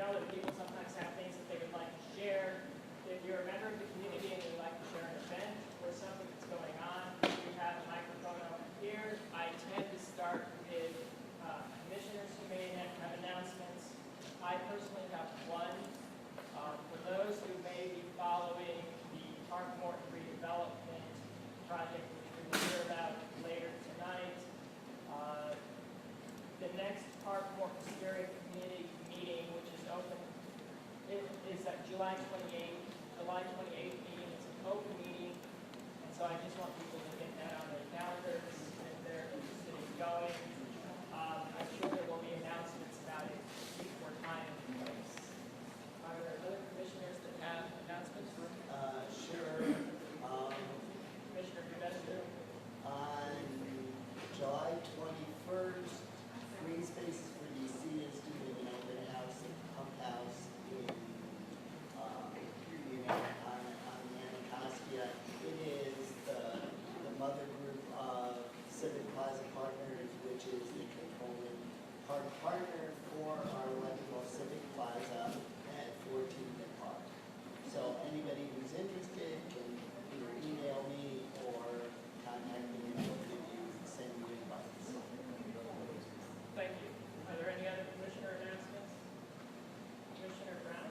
know that people sometimes have things that they would like to share. If you're a member of the community and you'd like to share an event or something that's going on, we have a microphone over here. I tend to start with commissioners who may have announcements. I personally have one. For those who may be following the Park Morton redevelopment project, which we will hear about later tonight, the next Park Morton Steering Committee meeting, which is open, is at July 28th. July 28th meeting. It's an open meeting, and so I just want people to get that on their calendars if they're interested in going. I'm sure there will be announcements about it before time and place. Are there other commissioners that have announcements? Sure. Commissioner Gudescu? On July 21st, Green Spaces for DC is doing an open house at Pump House on the Anacostia. It is the mother group of Civic Plaza Partners, which is the controlling partner for our wonderful Civic Plaza at 14th Park. So anybody who's interested can either email me or contact me and I'll give you, send you invites. Thank you. Are there any other commissioner announcements? Commissioner Brown?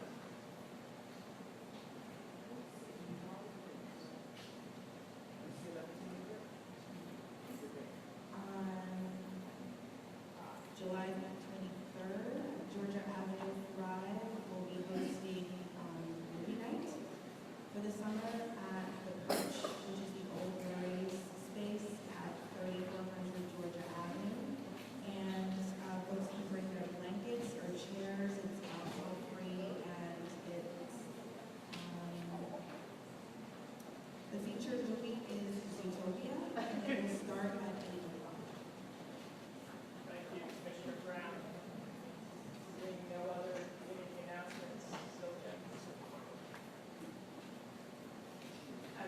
July 23rd, Georgia Avenue Thrive will be hosting movie night for the summer at the Perch, which is the old Mary's space at 3400 Georgia Avenue. And folks can bring their blankets or chairs. It's alcohol free, and it's the featured movie is Zootopia, and it will start at 8 o'clock. Thank you, Commissioner Brown. Seeing no other community announcements, Sylvia.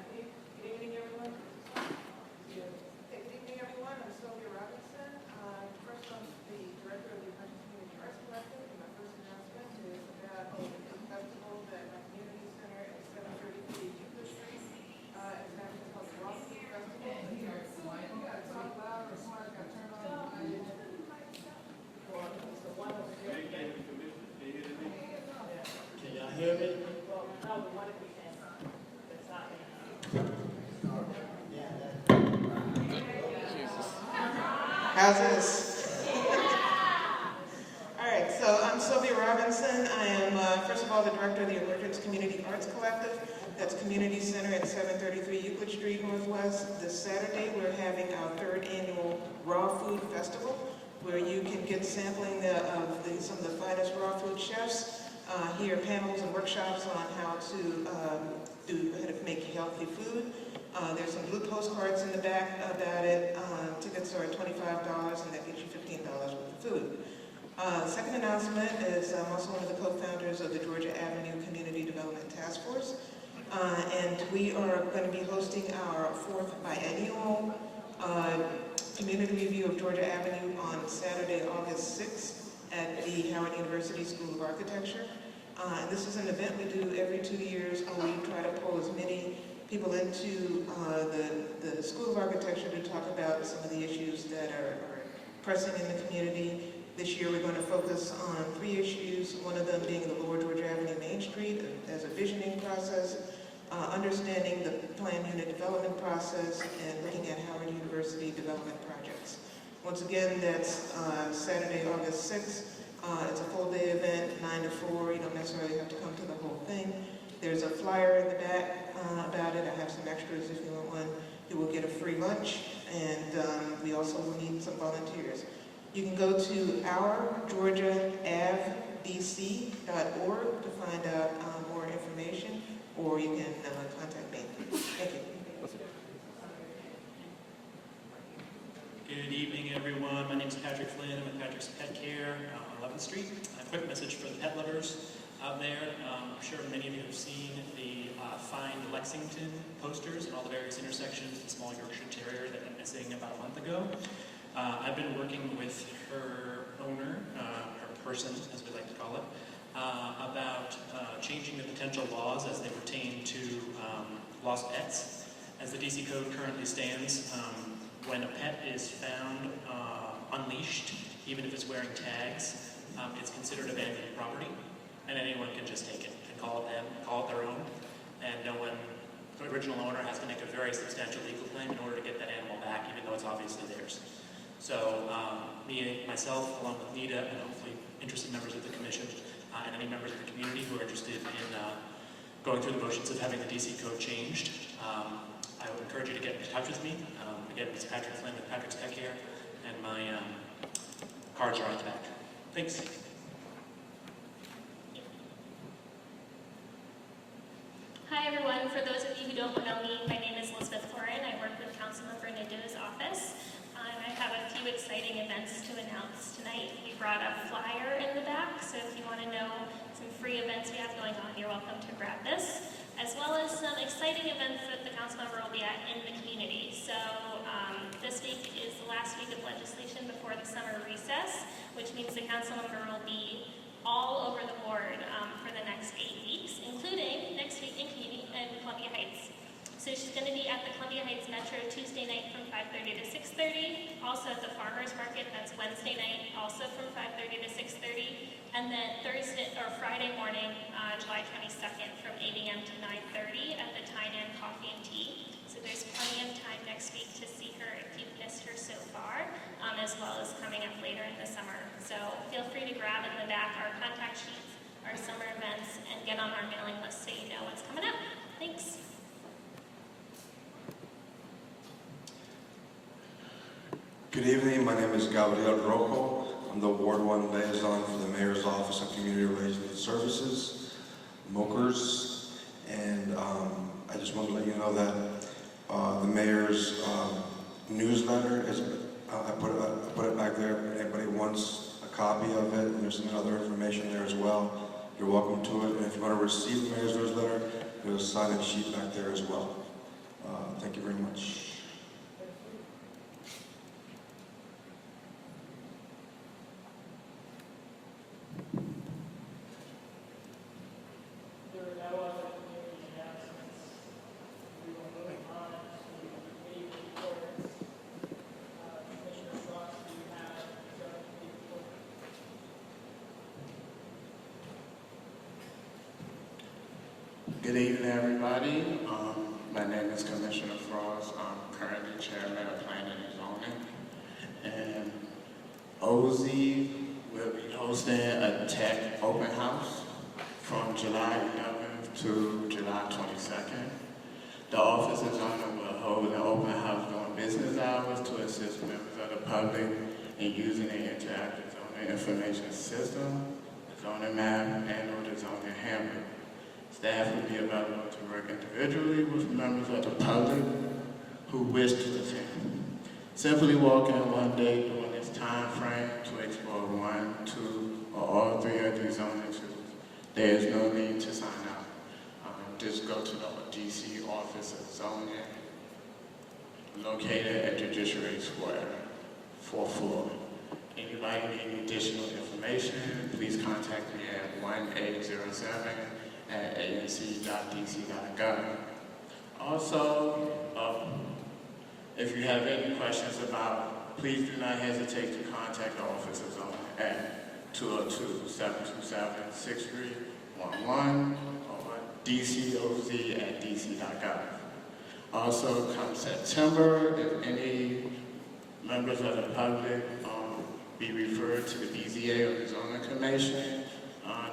Good evening, everyone. Good evening, everyone. I'm Sylvia Robinson. First, I'm the director of the Emerging Community Arts Collective, and my first announcement is about the music festival at my community center at 733 Euclid Street. It's happening called the Raw Food Festival. You gotta talk loud or somebody's got to turn on the mic. Well, it's the one over here. Can y'all hear me? Well, no, the one at the end. That's not me. Yeah, How's this? All right, so I'm Sylvia Robinson. I am, first of all, the director of the Emergence Community Arts Collective. That's Community Center at 733 Euclid Street Northwest. This Saturday, we're having our third annual Raw Food Festival, where you can get sampling of some of the finest raw food chefs, hear panels and workshops on how to make healthy food. There's some blue postcards in the back about it. Tickets are $25, and that gets you $15 worth of food. Second announcement is I'm also one of the co-founders of the Georgia Avenue Community Development Task Force. And we are going to be hosting our fourth biennial community review of Georgia Avenue on Saturday, August 6th at the Howard University School of Architecture. And this is an event we do every 2 years where we try to pull as many people into the School of Architecture to talk about some of the issues that are pressing in the community. This year we're going to focus on 3 issues, one of them being the Lower Georgia Avenue Main Street as a visioning process, understanding the plan unit development process, and looking at Howard University development projects. Once again, that's Saturday, August 6th. It's a full-day event, 9 to 4. You don't necessarily have to come to the whole thing. There's a flyer in the back about it. I have some extras if you want one. You will get a free lunch, and we also will need some volunteers. You can go to ourgeorgiaavbc.org to find out more information, or you can contact me. Thank you. Good evening, everyone. My name is Patrick Flynn. I'm with Patrick's Pet Care on 11th Street. A quick message for the pet lovers out there. I'm sure many of you have seen the Find Lexington posters at all the various intersections, the small Yorkshire Terrier that went missing about a month ago. I've been working with her owner, her person, as we like to call it, about changing the potential laws as they pertain to lost pets. As the DC Code currently stands, when a pet is found unleashed, even if it's wearing tags, it's considered abandoned property, and anyone can just take it and call it their own, and no one, the original owner, has to make a very substantial legal claim in order to get that animal back, even though it's obviously theirs. So myself, along with Nita, and hopefully interested members of the commission, and any members of the community who are interested in going through the motions of having the DC Code changed, I would encourage you to get in touch with me. Again, it's Patrick Flynn with Patrick's Pet Care, and my cards are on the back. Thanks. Hi everyone, for those of you who don't know me, my name is Elizabeth Horan. I work with Councilmember Nadeau's office. I have a few exciting events to announce tonight. We brought a flyer in the back, so if you want to know some free events we have going on, you're welcome to grab this, as well as some exciting events that the councilmember will be at in the community. So this week is the last week of legislation before the summer recess, which means the councilmember will be all over the board for the next 8 weeks, including next week in Columbia Heights. So she's going to be at the Columbia Heights Metro Tuesday night from 5:30 to 6:30. Also at the Farmers Market, that's Wednesday night, also from 5:30 to 6:30. And then Friday morning, July 22nd, from 8 a.m. to 9:30 at the Tainan Coffee and Tea. So there's plenty of time next week to see her if you've missed her so far, as well as coming up later in the summer. So feel free to grab in the back our contact sheets, our summer events, and get on our mailing list so you know what's coming up. Thanks. Good evening, my name is Gabriel Rojo. I'm the Ward 1 Liaison for the Mayor's Office of Community Relations and Services, MOCRS, and I just want to let you know that the Mayor's newsletter is, I put it back there if anybody wants a copy of it, and there's some other information there as well. You're welcome to it, and if you want to receive the Mayor's newsletter, there's a sign-in sheet back there as well. Thank you very much. There are no other community announcements. We will move on to committee reports. Commissioner Frost, do you have your committee report? Good evening, everybody. My name is Commissioner Frost. I'm currently Chairman of Planning and Zoning. And OZ will be hosting a tech open house from July 11th to July 22nd. The Office of Zoning will hold an open house during business hours to assist members of the public in using the interactive zoning information system, the zoning map, and/or the zoning handbook. Staff will be available to work individually with members of the public who wish to attend. Simply walk in one day during this time frame to explore one, two, or all three of these zoning tools. There is no need to sign up. Just go to the DC Office of Zoning, located at Judiciary Square, 4th floor. Anybody need additional information, please contact me at 1807@anc.dc.gov. Also, if you have any questions about, please do not hesitate to contact the Office of Zoning at 202-727-6311 or dcoz@dc.gov. Also, come September, if any members of the public be referred to the BZA or the Zoning Commission,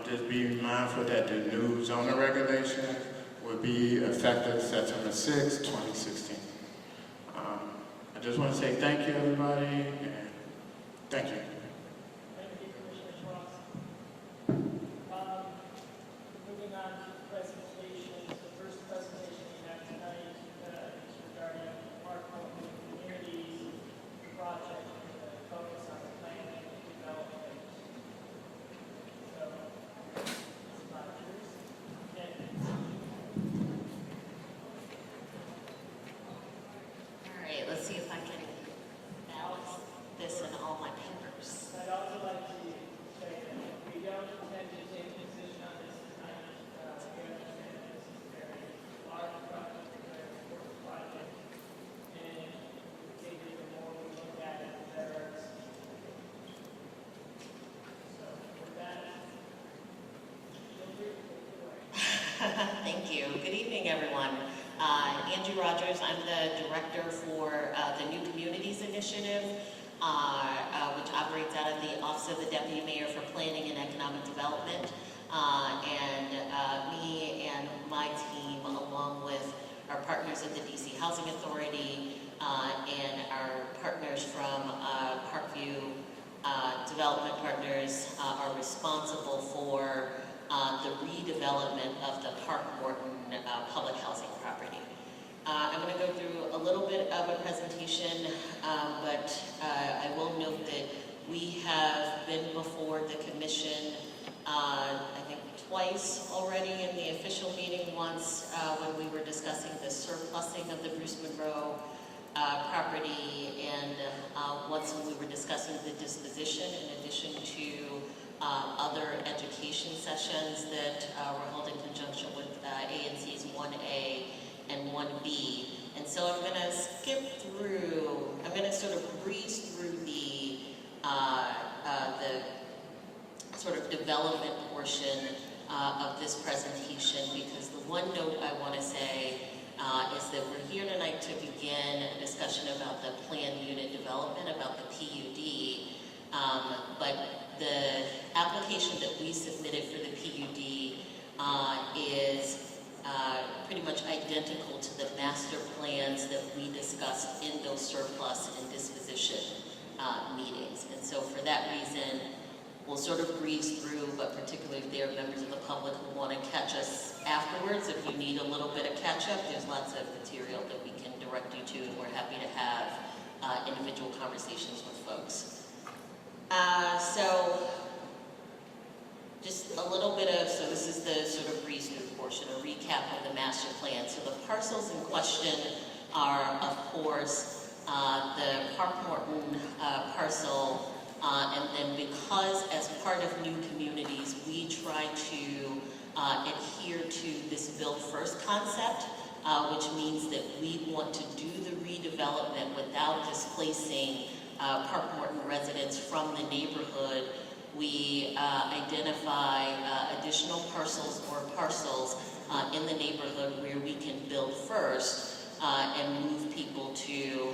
just be mindful that the new zoning regulation will be effective September 6, 2016. I just want to say thank you, everybody, and thank you. Thank you, Commissioner Frost. Moving on to presentations. The first presentation we have tonight is regarding Park Open Communities project with a focus on planning and development. So, it's about yours. All right, let's see if I can balance this in all my papers. everyone. Angie Rogers, I'm the director for the New Communities Initiative, which operates out of the Office of the Deputy Mayor for Planning and Economic Development. Me and my team, along with our partners at the DC Housing Authority and our partners from Parkview Development Partners, are responsible for the redevelopment of the Park Morton public housing property. I'm going to go through a little bit of a presentation, but I will note that we have been before the commission, I think twice already in the official meeting, once when we were discussing the surplusing of the Bruce Monroe property, and once when we were discussing the disposition, in addition to other education sessions that were held in conjunction with ANC's 1A and 1B. And so I'm going to skip through, I'm going to sort of breeze through the sort of development portion of this presentation, because the one note I want to say is that we're here tonight to begin a discussion about the planned unit development, about the PUD, but the application that we submitted for the PUD is pretty much identical to the master plans that we discussed in those surplus and disposition meetings. And so for that reason, we'll sort of breeze through, but particularly if there are members of the public who want to catch us afterwards, if you need a little bit of catch-up, there's lots of material that we can direct you to, and we're happy to have individual conversations with folks. So just a little bit of, so this is the sort of breeze through portion, a recap of the master plan. So the parcels in question are, of course, the Park Morton parcel, and then because as part of New Communities, we try to adhere to this build first concept, which means that we want to do the redevelopment without displacing Park Morton residents from the neighborhood. We identify additional parcels or parcels in the neighborhood where we can build first and move people to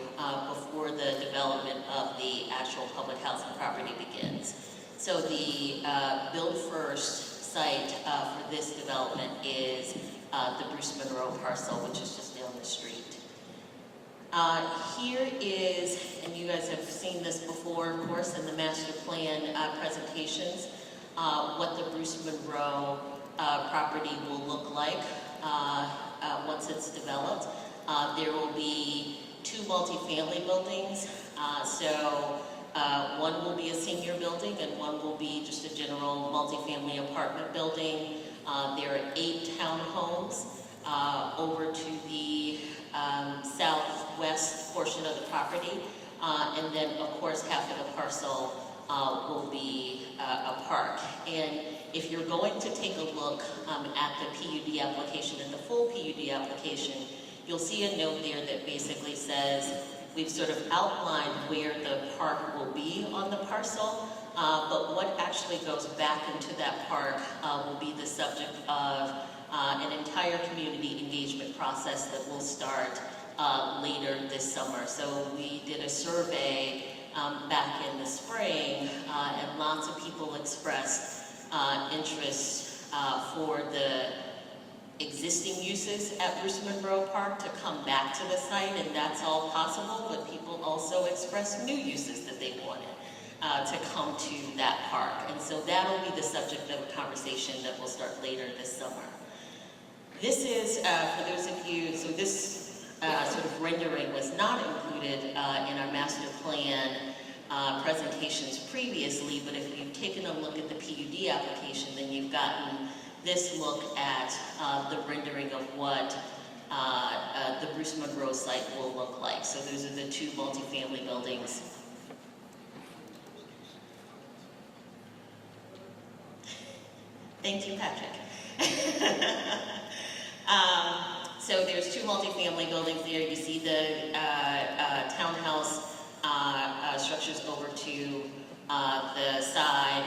before the development of the actual public housing property begins. So the build first site for this development is the Bruce Monroe parcel, which is just down the street. Here is, and you guys have seen this before, of course, in the master plan presentations, what the Bruce Monroe property will look like once it's developed. There will be 2 multifamily buildings, so one will be a senior building and one will be just a general multifamily apartment building. There are 8 townhomes over to the southwest portion of the property, and then of course half of the parcel will be a park. And if you're going to take a look at the PUD application and the full PUD application, you'll see a note there that basically says we've sort of outlined where the park will be on the parcel, but what actually goes back into that park will be the subject of an entire community engagement process that will start later this summer. So we did a survey back in the spring, and lots of people expressed interest for the existing uses at Bruce Monroe Park to come back to the site, and that's all possible, but people also expressed new uses that they wanted to come to that park. And so that'll be the subject of a conversation that will start later this summer. This is, for those of you, so this sort of rendering was not included in our master plan presentations previously, but if you've taken a look at the PUD application, then you've gotten this look at the rendering of what the Bruce Monroe site will look like. So those are the 2 multifamily buildings. Thank you, Patrick. So there's 2 multifamily buildings there. You see the townhouse structures over to the side,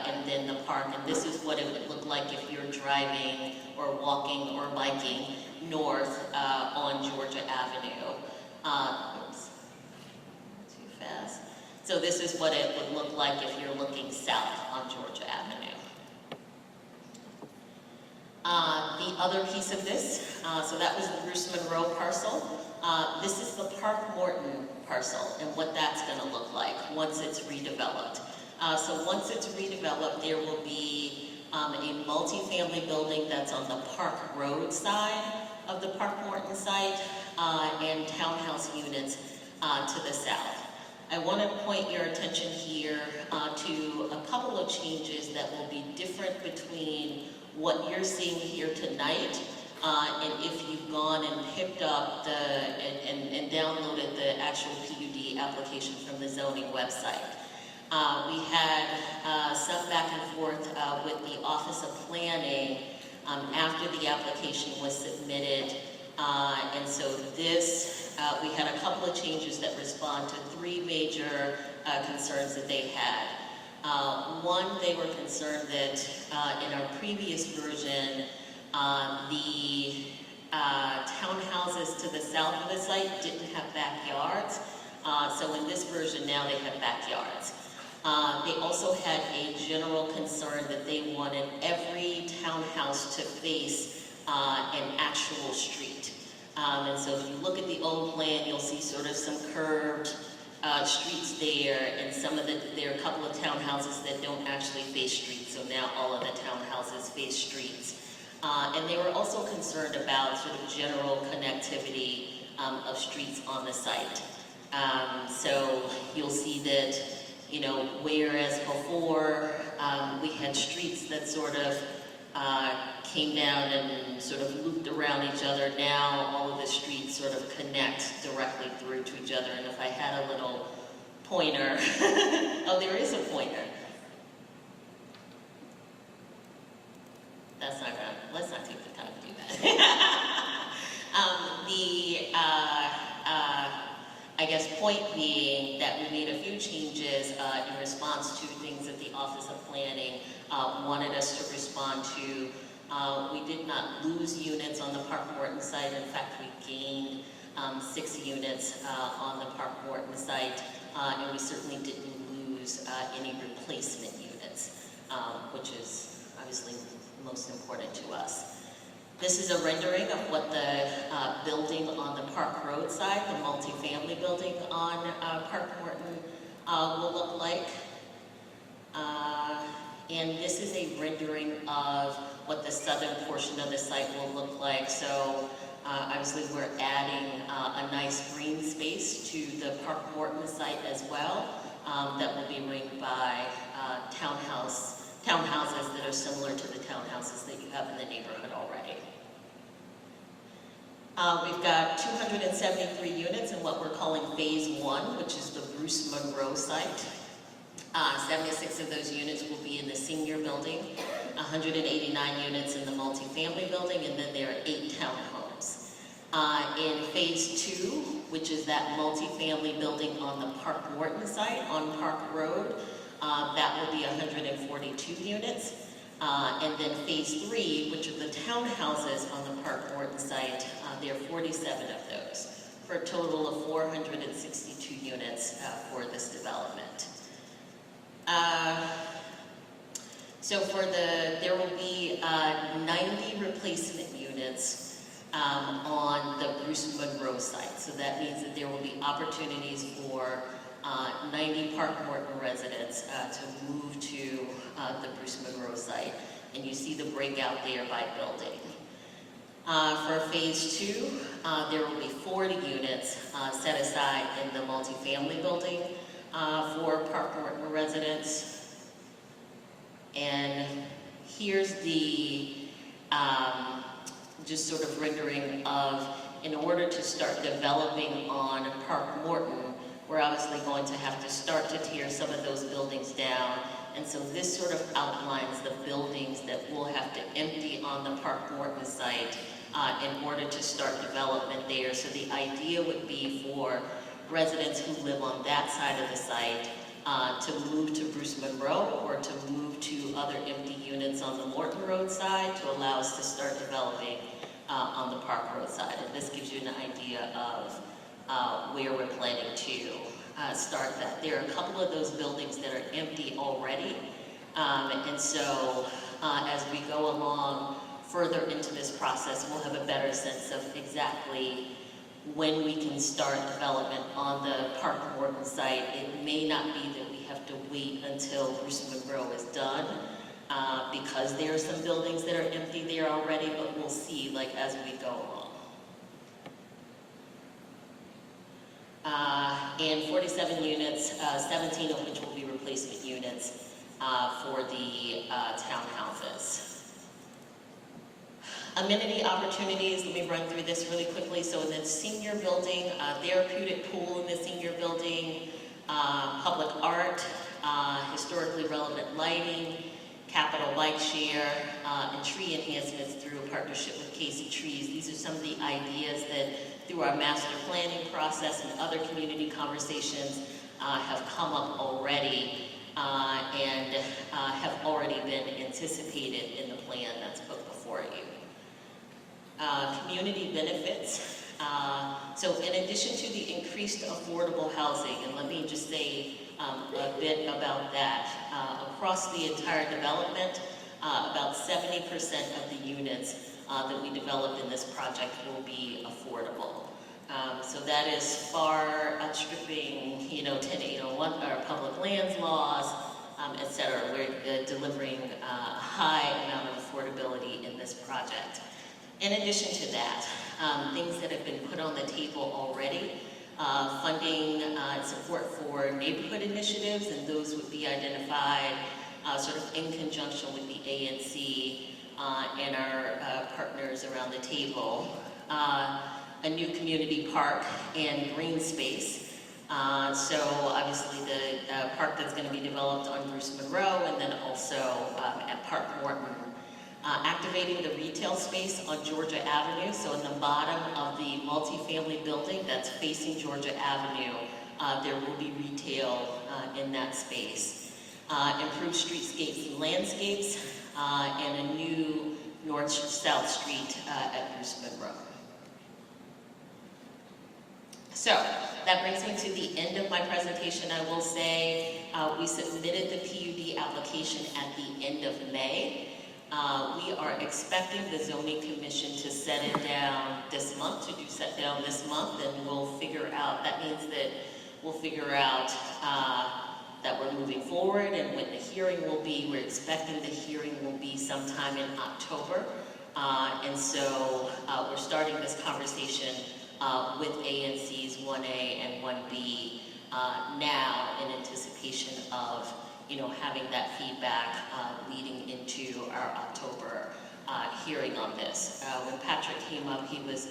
and then the park. And this is what it would look like if you're driving or walking or biking north on Georgia Avenue. Oops, too fast. So this is what it would look like if you're looking south on Georgia Avenue. The other piece of this, so that was the Bruce Monroe parcel. This is the Park Morton parcel and what that's going to look like once it's redeveloped. So once it's redeveloped, there will be a multi-family building that's on the Park Road side of the Park Morton site and townhouse units to the south. I want to point your attention here to a couple of changes that will be different between what you're seeing here tonight and if you've gone and picked up and downloaded the actual PUD application from the zoning website. We had some back and forth with the Office of Planning after the application was submitted, and so this, we had a couple of changes that respond to three major concerns that they had. One, they were concerned that in our previous version, the townhouses to the south of the site didn't have backyards. So in this version now they have backyards. They also had a general concern that they wanted every townhouse to face an actual street. And so if you look at the old plan, you'll see sort of some curved streets there, and there are a couple of townhouses that don't actually face streets, so now all of the townhouses face streets. And they were also concerned about sort of general connectivity of streets on the site. So you'll see that, you know, whereas before we had streets that sort of came down and sort of looped around each other, now all of the streets sort of connect directly through to each other. And if I had a little pointer, oh, there is a pointer. That's not gonna, let's not take the time to do that. I guess point being that we made a few changes in response to things that the Office of Planning wanted us to respond to. We did not lose units on the Park Morton site. In fact, we gained 6 units on the Park Morton site, and we certainly didn't lose any replacement units, which is obviously most important to us. This is a rendering of what the building on the Park Road side, the multifamily building on Park Morton will look like. And this is a rendering of what the southern portion of the site will look like. So obviously we're adding a nice green space to the Park Morton site as well that will be ringed by townhouses that are similar to the townhouses that you have in the neighborhood already. We've got 273 units in what we're calling Phase 1, which is the Bruce Monroe site. 76 of those units will be in the senior building, 189 units in the multifamily building, and then there are 8 townhomes. In Phase 2, which is that multifamily building on the Park Morton site on Park Road, that will be 142 units. And then Phase 3, which are the townhouses on the Park Morton site, there are 47 of those, for a total of 462 units for this development. So there will be 90 replacement units on the Bruce Monroe site. So that means that there will be opportunities for 90 Park Morton residents to move to the Bruce Monroe site. And you see the breakout there by building. For Phase 2, there will be 40 units set aside in the multifamily building for Park Morton residents. And here's the just sort of rendering of, in order to start developing on Park Morton, we're obviously going to have to start to tear some of those buildings down. And so this sort of outlines the buildings that we'll have to empty on the Park Morton site in order to start development there. So the idea would be for residents who live on that side of the site to move to Bruce Monroe or to move to other empty units on the Morton Road side to allow us to start developing on the park road side. And this gives you an idea of where we're planning to start that. There are a couple of those buildings that are empty already. And so as we go along further into this process, we'll have a better sense of exactly when we can start development on the Park Morton site. It may not be that we have to wait until Bruce Monroe is done, because there are some buildings that are empty there already, but we'll see like as we go along. And 47 units, 17 of which will be replacement units for the townhouses. Amenity opportunities, let me run through this really quickly. So in the senior building, therapeutic pool in the senior building, public art, historically relevant lighting, capital bike share, and tree enhancements through a partnership with Casey Trees. These are some of the ideas that through our master planning process and other community conversations have come up already and have already been anticipated in the plan that's put before you. Community benefits. So in addition to the increased affordable housing, and let me just say a bit about that, across the entire development, about 70% of the units that we develop in this project will be affordable. So that is far outstripping, 10801 or public lands laws, et cetera. We're delivering a high amount of affordability in this project. In addition to that, things that have been put on the table already, funding and support for neighborhood initiatives, and those would be identified sort of in conjunction with the ANC and our partners around the table. A new community park and green space. So obviously the park that's going to be developed on Bruce Monroe, and then also at Park Morton. Activating the retail space on Georgia Avenue. So in the bottom of the multifamily building that's facing Georgia Avenue, there will be retail in that space. Improved streetscapes and landscapes, and a new north-south street at Bruce Monroe. So that brings me to the end of my presentation. I will say we submitted the PUD application at the end of May. We are expecting the zoning commission to set it down this month, this month, and we'll figure out, that means that we'll figure out that we're moving forward and when the hearing will be. We're expecting the hearing will be sometime in October. And so we're starting this conversation with ANCs 1A and 1B now in anticipation of having that feedback leading into our October hearing on this. When Patrick came up, he was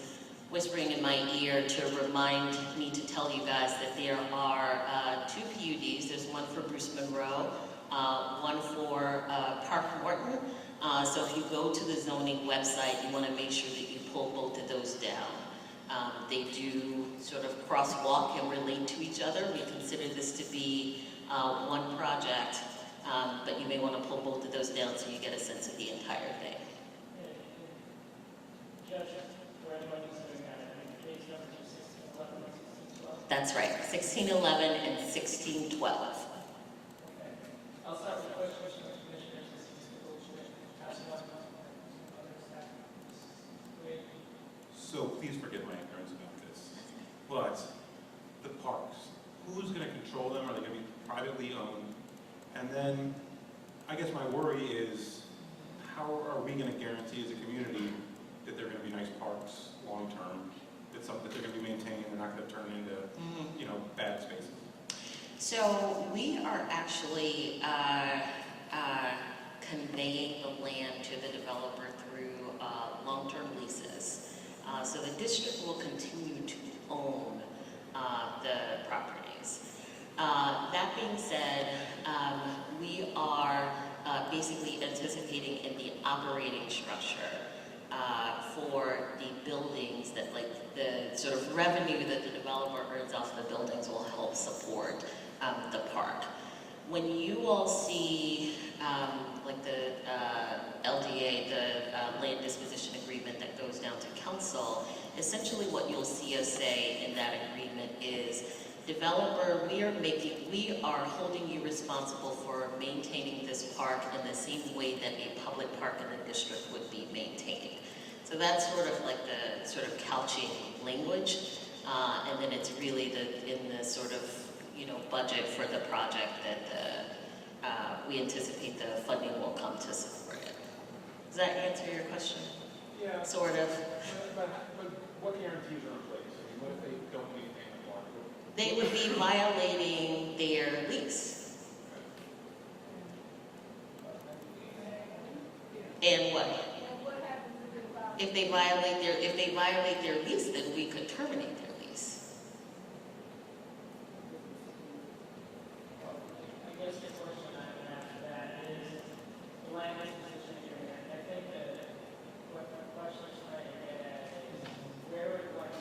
whispering in my ear to remind me to tell you guys that there are 2 PUDs. There's one for Bruce Monroe, one for Park Morton. So if you go to the zoning website, you want to make sure that you pull both of those down. They do sort of crosswalk and relate to each other. We consider this to be one project, but you may want to pull both of those down so you get a sense of the entire thing. Judge, for anyone who's doing that, I mean, case numbers are 1611 and 1612. That's right, 1611 and 1612. Okay. I'll start with the first question of commissioners. So please forgive my ignorance about this, but the parks, who's going to control them? Are they going to be privately owned? And then, I guess my worry is, how are we going to guarantee as a community that they're going to be nice parks long-term? It's something that they're going to be maintained, they're not going to turn into, bad spaces. So we are actually conveying the land to the developer through long-term leases. So the district will continue to own the properties. That being said, we are basically anticipating in the operating structure for the buildings that, like, the sort of revenue that the developer earns off the buildings will help support the park. When you all see like the LDA, the land disposition agreement that goes down to council, essentially what you'll see us say in that agreement is, developer, we are holding you responsible for maintaining this park in the same way that a public park in the district would be maintained. So that's sort of like the sort of couching language, and then it's really in the sort of, you know, budget for the project that we anticipate the funding will come to support it. Does that answer your question? Yeah. Sort of. But what guarantees are in place? I mean, what if they don't maintain the park? They would be violating their lease. And what? If they violate their lease, then we could terminate their lease. I guess the question I would ask that is the language position agreement. I think that what the question is trying to get at is where would one,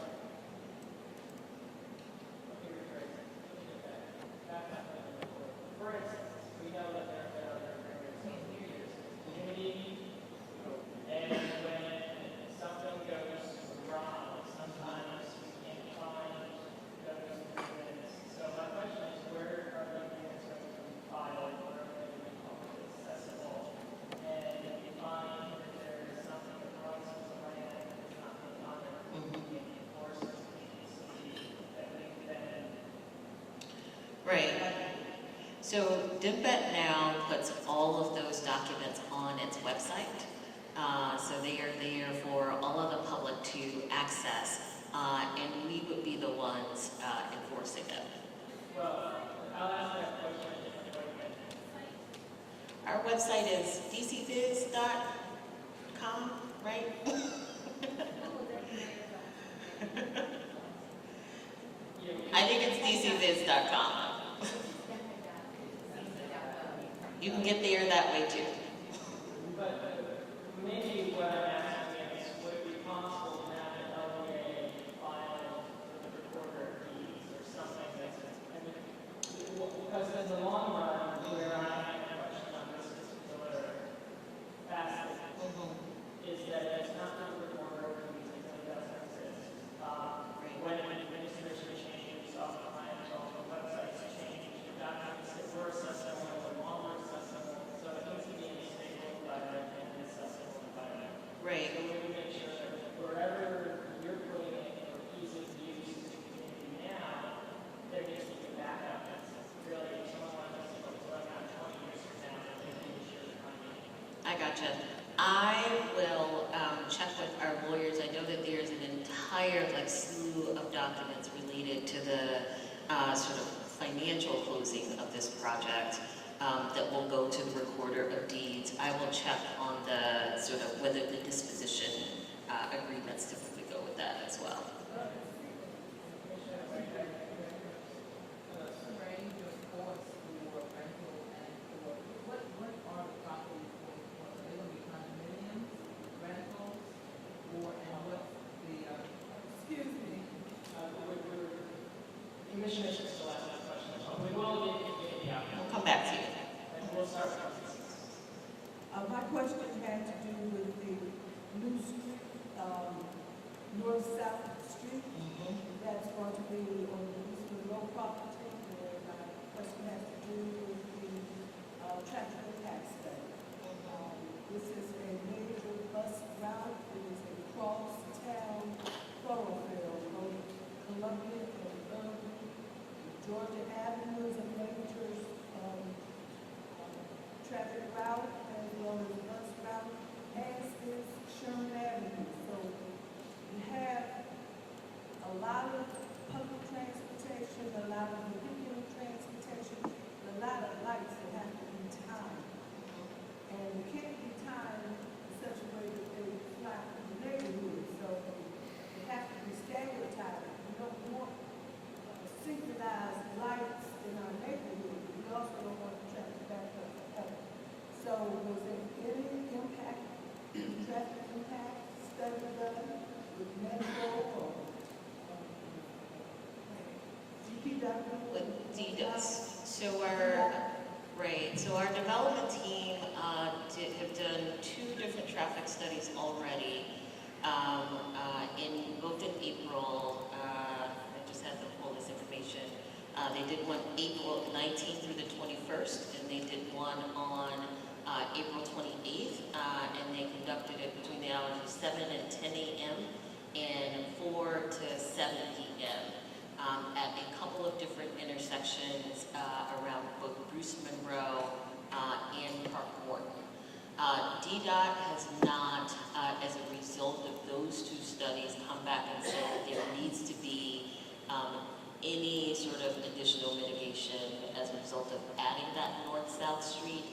let me rephrase it, let me get back up. For instance, we know that there have been other agreements over the years, community, and when something goes wrong, sometimes we can't find those agreements. So my question is, where are the agreements going to be filed? Where are they going to be publicly accessible? And if you find that there is something that runs with the land that is not being honored, we can enforce our agency that we then. Right. So DIMPET now puts all of those documents on its website. So they are there for all of the public to access, and we would be the ones enforcing them. Well, I'll ask that question a different way. Our website is dcviz.com, right? I think it's dcviz.com. You can get there that way too. But maybe what I'm asking is, would it be possible to have an LEA file for the recorder of deeds or something that's, I mean, because in the long run, where I have a question on this particular facet, is that it's not the recorder of deeds, it really doesn't exist. When administration changes, oftentimes all the websites change, the documents that were accessible are no longer accessible, so it needs to be in a stable environment and an accessible environment. Right. So we would make sure that wherever you're putting it for ease of use to community now, there needs to be a backup. That's really, if someone wants to see what's going on 20 years from now, they can be sure to find it. I gotcha. I will check with our lawyers. I know that there's an entire slew of documents related to the sort of financial closing of this project that will go to the recorder of deeds. I will check on the sort of whether the disposition agreements typically go with that as well. Commissioner should still ask that question, but we will get the outcome. We'll come back to you. And we'll start with My question had to do with the new street, north-south street. That's going to be on the Eastern Road property. And my question has to do with the traffic impact study. This is a major bus route. It is a cross-town thoroughfare from Columbia and Irving. Georgia Avenue is a major traffic route, as well as bus route, as is Sherman Avenue. So we have a lot of public transportation, a lot of vehicular transportation, a lot of lights that have to be timed. And they can't be timed in such a way that they fly through the neighborhood. So they have to be staggered time. We don't want synchronized lights in our neighborhood. We also don't want the traffic back up forever. So was there any impact, traffic impact study done with Metro or DPW? With DDOS. So our development team have done 2 different traffic studies already. both in April, I just had to pull this information. They did one April 19th through the 21st, and they did one on April 28th, and they conducted it between the hours of 7 and 10 a.m. and 4 to 7 p.m. At a couple of different intersections around both Bruce Monroe and Park Morton. DDOT has not, as a result of those two studies, come back and said that there needs to be any sort of additional mitigation as a result of adding that north-south street.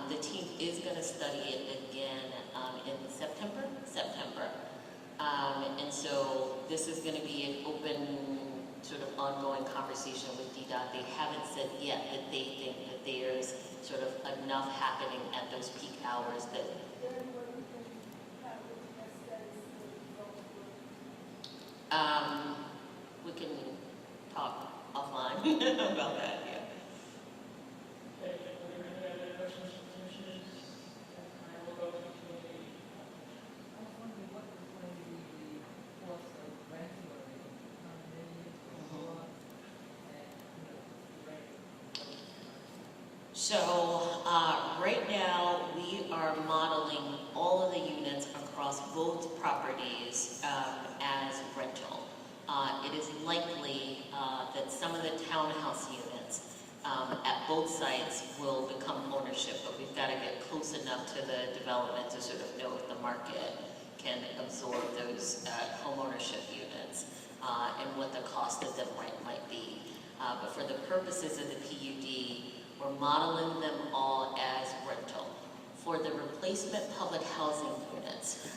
The team is going to study it again in September. And so this is going to be an open sort of ongoing conversation with DDOT. They haven't said yet that they think that there's sort of enough happening at those peak hours that we can talk offline about that, yeah. Okay, are there any other questions from commissioners? I will go to community. I was wondering what was going to be the cost of renting or condominiums or co-op and, rent. So right now we are modeling all of the units across both properties as rental. It is likely that some of the townhouse units at both sites will become ownership, but we've got to get close enough to the development to sort of know if the market can absorb those home ownership units and what the cost of them might be. But for the purposes of the PUD, we're modeling them all as rental. For the replacement public housing units,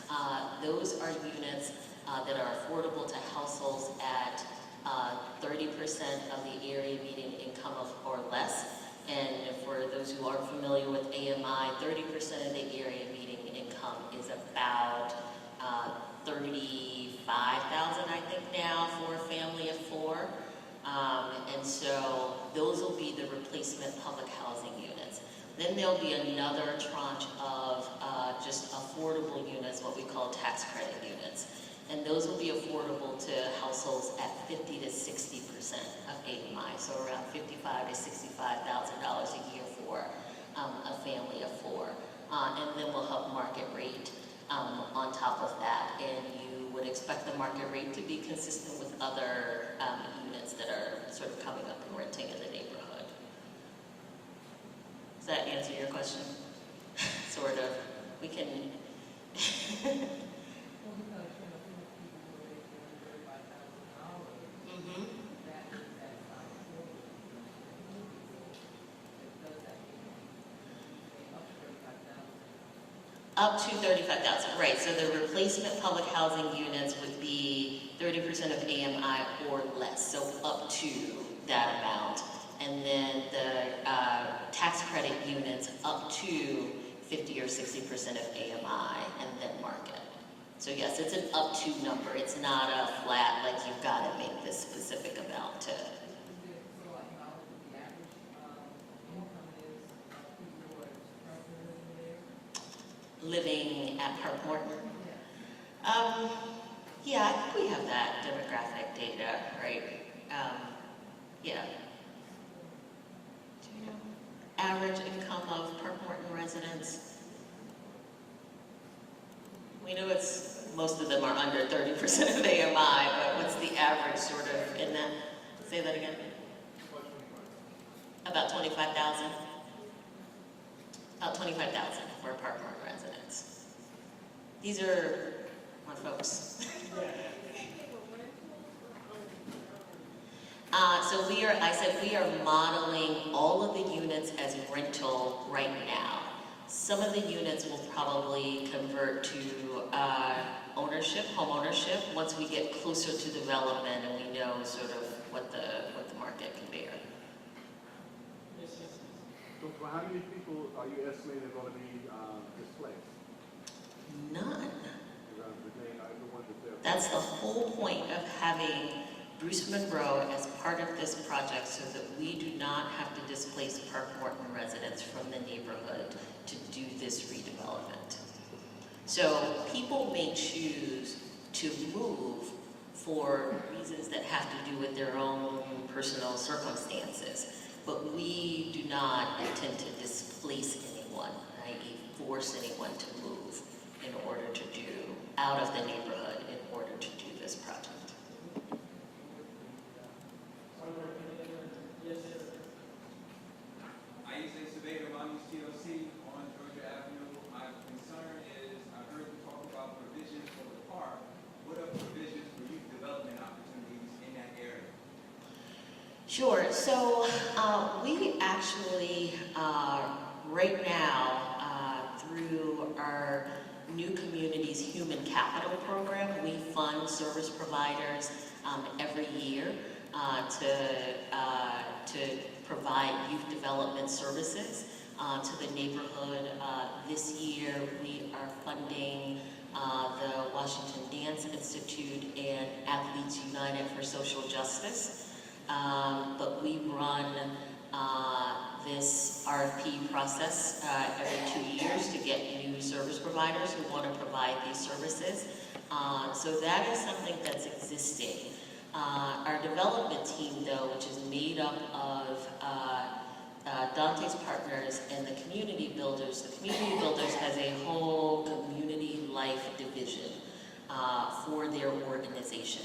those are units that are affordable to households at 30% of the area median income or less. And for those who aren't familiar with AMI, 30% of the area median income is about $35,000, I think now, for a family of 4. And so those will be the replacement public housing units. Then there'll be another tranche of just affordable units, what we call tax credit units. And those will be affordable to households at 50 to 60% of AMI, so around $55,000 to $65,000 a year for a family of 4. And then we'll have market rate on top of that. And you would expect the market rate to be consistent with other units that are sort of coming up and renting in the neighborhood. Does that answer your question? Sort of. We can... Up to $35,000, right. So the replacement public housing units would be 30% of AMI or less, so up to that amount. And then the tax credit units up to 50 or 60% of AMI and then market. So yes, it's an up to number. It's not a flat, like you've got to make this specific amount to. Living at Park Morton? Yeah, I think we have that demographic data, right? Yeah. Do you know average income of Park Morton residents? We know it's, most of them are under 30% of AMI, but what's the average sort of in that? Say that again. About 25,000? About 25,000 for Park Morton residents. These are my folks. So we are modeling all of the units as rental right now. Some of the units will probably convert to ownership, home ownership, once we get closer to development and we know sort of what the market can bear. So for how many people are you estimating are going to be displaced? None. That's the whole point of having Bruce Monroe as part of this project, so that we do not have to displace Park Morton residents from the neighborhood to do this redevelopment. So people may choose to move for reasons that have to do with their own personal circumstances. But we do not intend to displace anyone, i.e. force anyone to move in order to do, out of the neighborhood in order to do this project. I used to excavate around TLC on Georgia Avenue. My concern is, I heard you talk about provisions for the park. What are provisions for youth development opportunities in that area? Sure. So we actually, right now, through our New Communities Human Capital Program, we fund service providers every year to provide youth development services to the neighborhood. This year, we are funding the Washington Dance Institute and Athletes United for Social Justice. But we run this RFP process every 2 years to get new service providers who want to provide these services. So that is something that's existing. Our development team, though, which is made up of Dante's partners and the community builders has a whole community life division for their organization.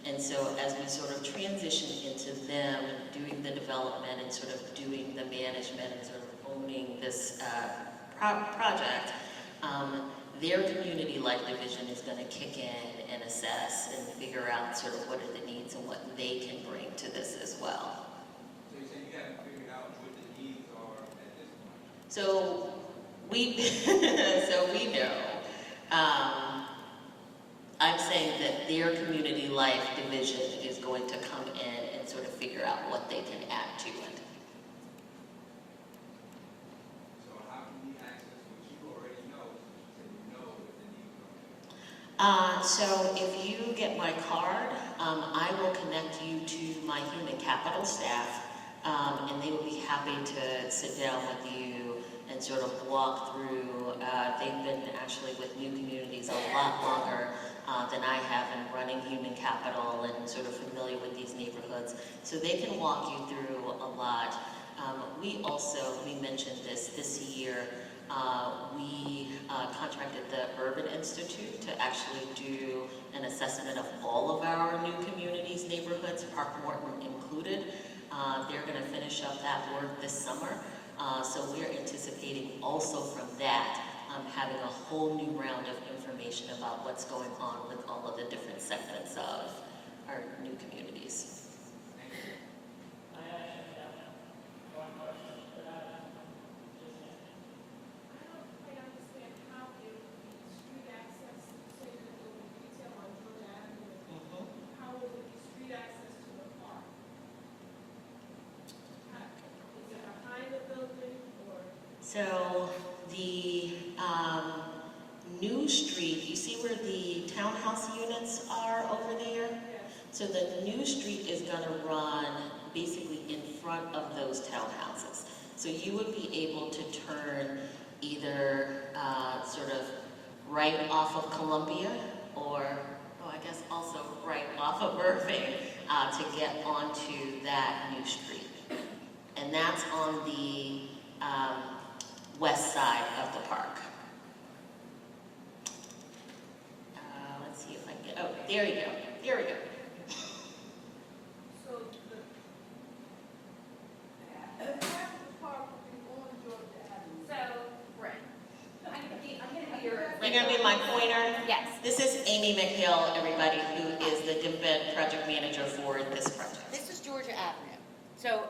And so as we sort of transition into them doing the development and sort of doing the management and sort of owning this project, their community life division is going to kick in and assess and figure out sort of what are the needs and what they can bring to this as well. So you're saying you haven't figured out what the needs are at this point? So we know. I'm saying that their community life division is going to come in and sort of figure out what they can add to it. So how can we access what you already know so you know what the needs are? So if you get my card, I will connect you to my human capital staff, and they will be happy to sit down with you and sort of walk through. They've been actually with New Communities a lot longer than I have in running human capital and sort of familiar with these neighborhoods. So they can walk you through a lot. We mentioned this year, we contracted the Urban Institute to actually do an assessment of all of our New Communities neighborhoods, Park Morton included. They're going to finish up that work this summer. So we're anticipating also from that having a whole new round of information about what's going on with all of the different segments of our new communities. I actually have one question for that. I don't quite understand how the street access, say that there will be retail on Georgia Avenue, how will it be street access to the park? Is it behind the building or? So the new street, you see where the townhouse units are over there? Yes. So the new street is going to run basically in front of those townhouses. So you would be able to turn either sort of right off of Columbia or, I guess also right off of Irving to get onto that new street. And that's on the west side of the park. Let's see if I can get, oh, there you go. There we go. So the half of the park will be on Georgia Avenue. So, right. I'm gonna be your. You're going to be my pointer? Yes. This is Amy McHill, everybody, who is the DIMBED project manager for this project. This is Georgia Avenue. So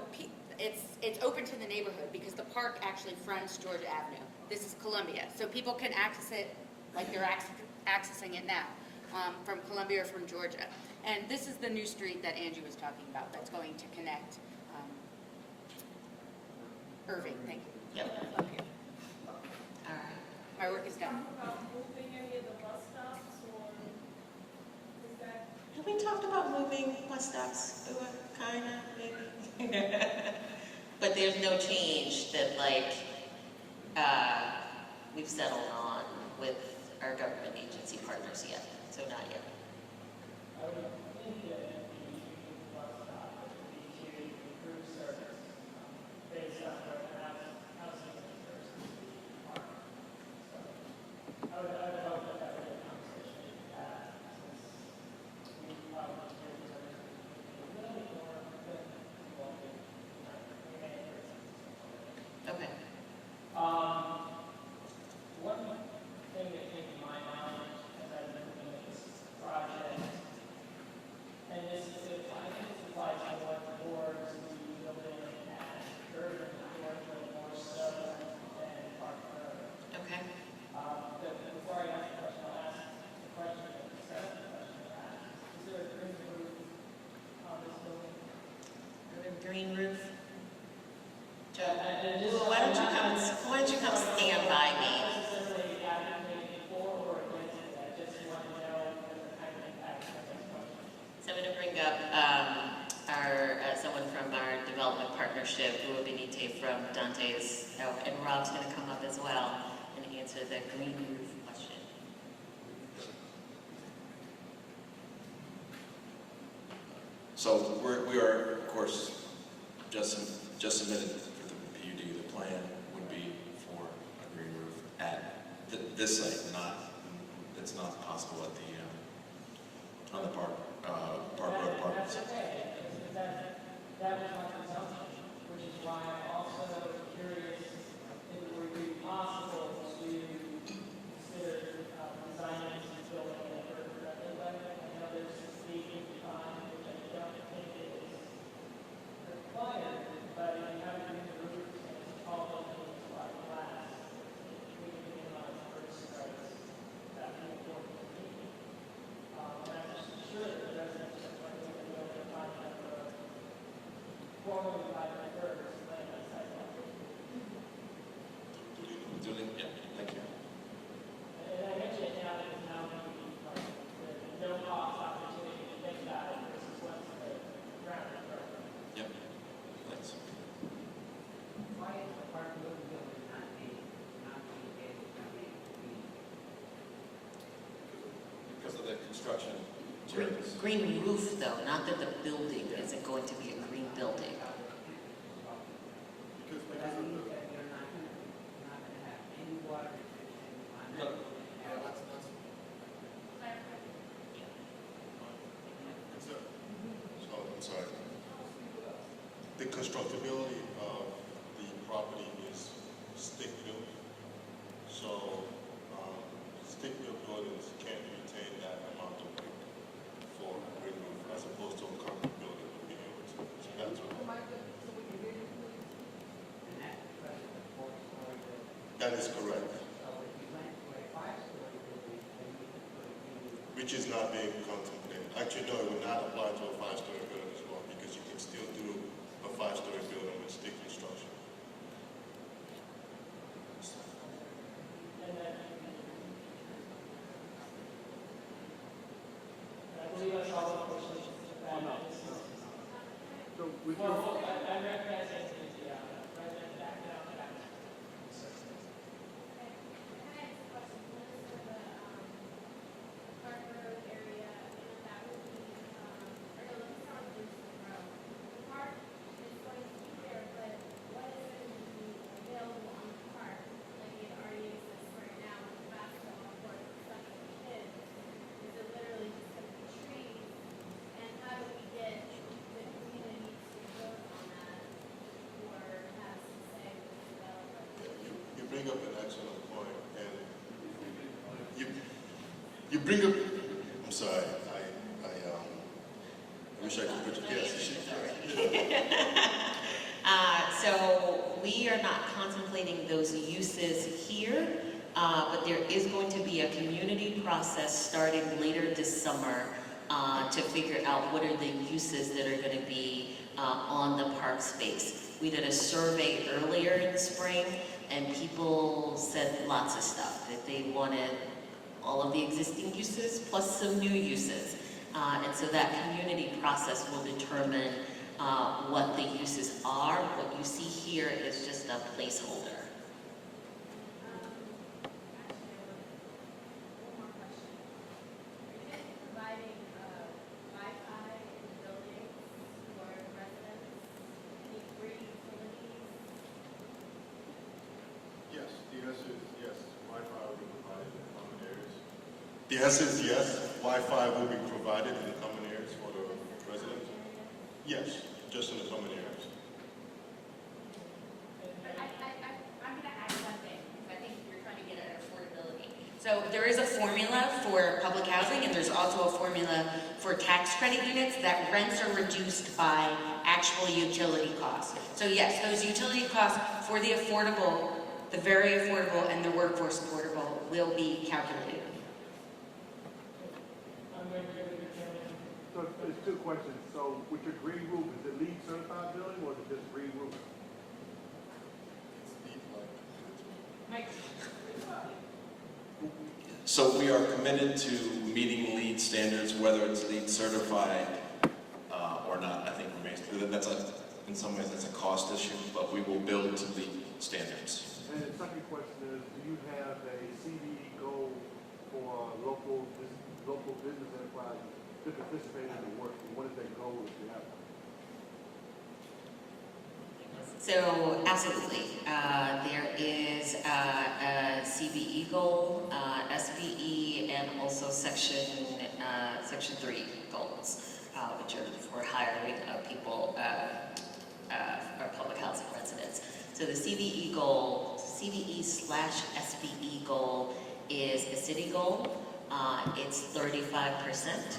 it's open to the neighborhood because the park actually fronts Georgia Avenue. This is Columbia. So people can access it like they're accessing it now from Columbia or from Georgia. And this is the new street that Angie was talking about that's going to connect Irving. Thank you. Yep. Up here. All right. My work is done. Talk about moving any of the bus stops or is that? Have we talked about moving bus stops? Kind of, maybe. But there's no change that we've settled on with our government agency partners yet, so not yet. I would think that the bus stop would be to improve service based on where the housing versus the park. So I would hope that that would be a conversation since we probably hear the service a little bit more than involved in remaining. Okay. One thing that came to my mind as I was looking at this project, and this is, I think this applies more towards the building at urban, more so than Park Road. Okay. Before I ask the question, I'll ask the question and discuss the question I asked. Is there a green roof on this building? Green roof? And just- Well, why don't you come stand by me? Not necessarily advocating for or against it, I just want to know the kind of impact of this question. So I'm going to bring up someone from our development partnership, Rua Benite from Dante's, and Rob's going to come up as well and answer the green roof question. So we are, of course, just submitted for the PUD. The plan would be for a green roof at this site. It's not possible at the on the Park Road apartments. That's okay, because that was my presumption, which is why I'm also curious if it would be possible to consider designing this building in a further directed way. I know there's this speaking design, which I don't think is required, but if you have a green roof and it's a tall building with a lot of glass, we can minimize first strikes. That would be important to me. And I'm just sure that the residents are going to be able to find out formally by the first land on sidewalk. Yeah, thank you. And I mentioned it now that it's now like the no cost opportunity to think about it versus what's the ground program. Yep. Thanks. Why is the Park Road building not being able to be green? Because of the construction Green, materials. green roof, though, not that the building isn't going to be a green building. But that means that you're not gonna have any water restrictions on that. I'm sorry. The constructability of the property is stick built. So stick built buildings can't retain that amount of weight for a green roof as opposed to a concrete building would be able to. So that's what. And that's because of the four-story building. That is correct. So if you went to a five-story building, then you could put a green roof. Which is not being contemplated. Actually, no, it would not apply to a five-story building as well because you can still do a five-story building with stick construction. And then I believe that's all the questions that this is. So with your, Well, I'm recognizing the president back down. You bring up an excellent point, and you bring up. I'm sorry, I wish I could put your yes. So we are not contemplating those uses here, but there is going to be a community process starting later this summer to figure out what are the uses that are going to be on the park space. We did a survey earlier in the spring, and people said lots of stuff, that they wanted all of the existing uses plus some new uses. And so that community process will determine what the uses are. What you see here is just a placeholder. The answer is yes. Wi-Fi will be provided in the common areas for the residents. Yes, just in the common areas. I'm going to add something, because I think you're trying to get at affordability. So there is a formula for public housing, and there's also a formula for tax credit units that rents are reduced by actual utility costs. So yes, those utility costs for the affordable, the very affordable, and the workforce affordable will be calculated. So there's two questions. So with your green roof, is it LEED certified building or is it just green roof? So we are committed to meeting LEED standards, whether it's LEED certified or not. I think that's in some ways that's a cost issue, but we will build to LEED standards. And the second question is, do you have a CBE goal for local business enterprises to participate in the work? And what is that goal if you have one? So absolutely, there is a CBE goal, SBE, and also Section 3 goals, which are for hiring of people, our public housing residents. So the CBE goal, CBE/SBE goal is a city goal. It's 35%.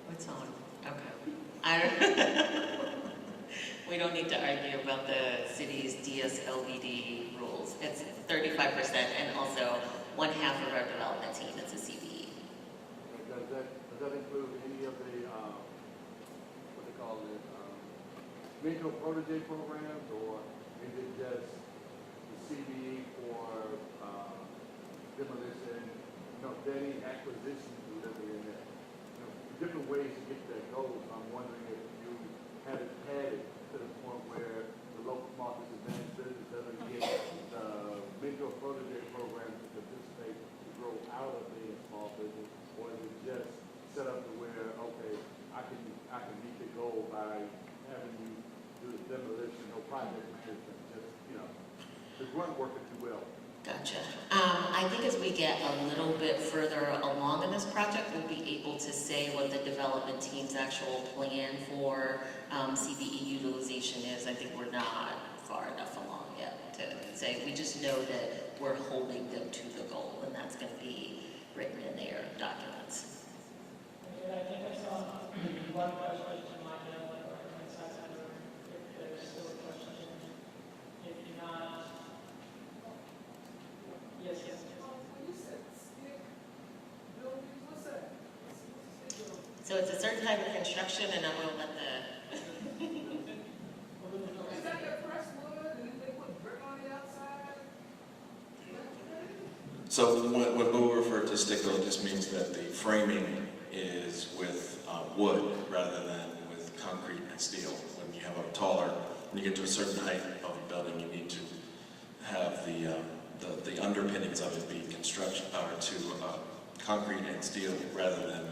What's on? Okay. We don't need to argue about the city's DSLBD rules. It's 35%, and also 1/2 of our development team is a CBE. Does that include any of the, what they call it, mentor protege programs, or is it just the CBE for demolition, vetting, acquisition, delivery, and that? Different ways to get to that goal. So I'm wondering if you have it padded to the point where the local small disadvantaged business doesn't get the mentor protege program to participate to grow out of being a small business, or is it just set up to where, okay, I can meet the goal by having you do the demolition, no project management, just, the grunt work, if you will. Gotcha. I think as we get a little bit further along in this project, we'll be able to say what the development team's actual plan for CBE utilization is. I think we're not far enough along yet to say. We just know that we're holding them to the goal, and that's going to be written in their documents. And I think I saw one question in my email, like right side of the room, if there's still a question. If not, yes. When you said stick buildings, what's that? So it's a certain type of construction, and I'm going to let the... Is that the pressed wood and they put brick on the outside? So when we refer to stick build, it just means that the framing is with wood rather than with concrete and steel. When you have a when you get to a certain height of a building, you need to have the underpinnings of it be construction to concrete and steel rather than,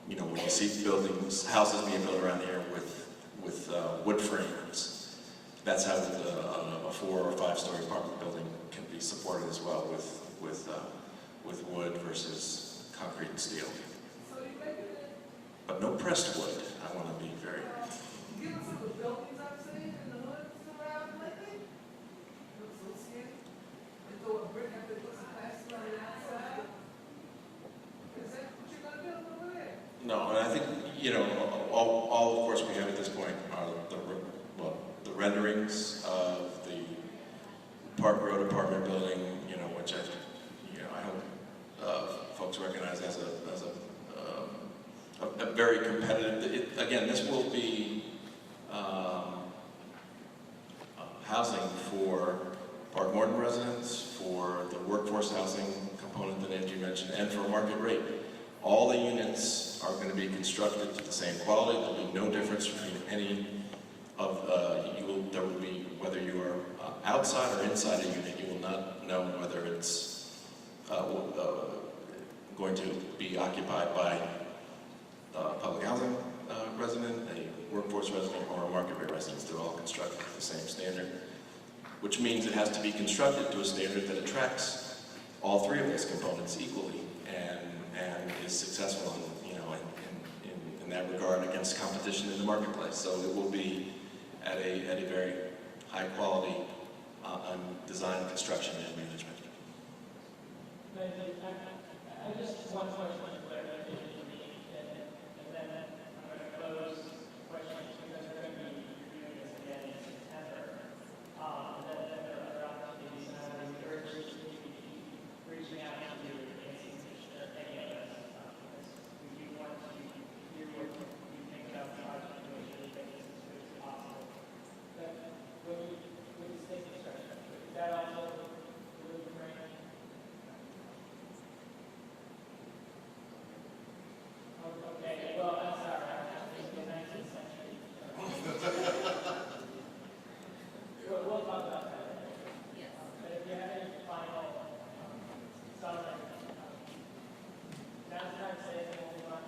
when you see houses being built around here with wood frames. That's how a 4- or 5-story apartment building can be supported as well with wood versus concrete and steel. So you make it, But no pressed wood. I want to be very. give us some of the buildings I've seen in the hoods around lately. Looks so skinny. They throw a brick after they put some plastic on the outside. Is that what you're gonna build over there? No, and I think, all of course we have at this point are the renderings of the Park Road apartment building, which I hope folks recognize as a very competitive. Again, this will be housing for Park Morton residents, for the workforce housing component that Angie mentioned, and for market rate. All the units are going to be constructed to the same quality. There will be no difference between any of there will be, whether you are outside or inside a unit, you will not know whether it's going to be occupied by a public housing resident, a workforce resident, or a market rate residence. They're all constructed to the same standard, which means it has to be constructed to a standard that attracts all three of those components equally and is successful in that regard against competition in the marketplace. So it will be at a very high quality design, construction, and management. I just one question for clarification for me, and then I'm going to close questions because we're going to be reviewing this again in September. And then there are other opportunities, and I would encourage you to be reaching out to your ANC commissioner, any of us, because we do want to hear what you think about the project and make sure you make this as good as possible. But when you say construction, is that also really great? Okay, well, I'm sorry, I think the 19th century. We'll talk about that later. Yes. But if you have any final summary, now's the time to say anything you want.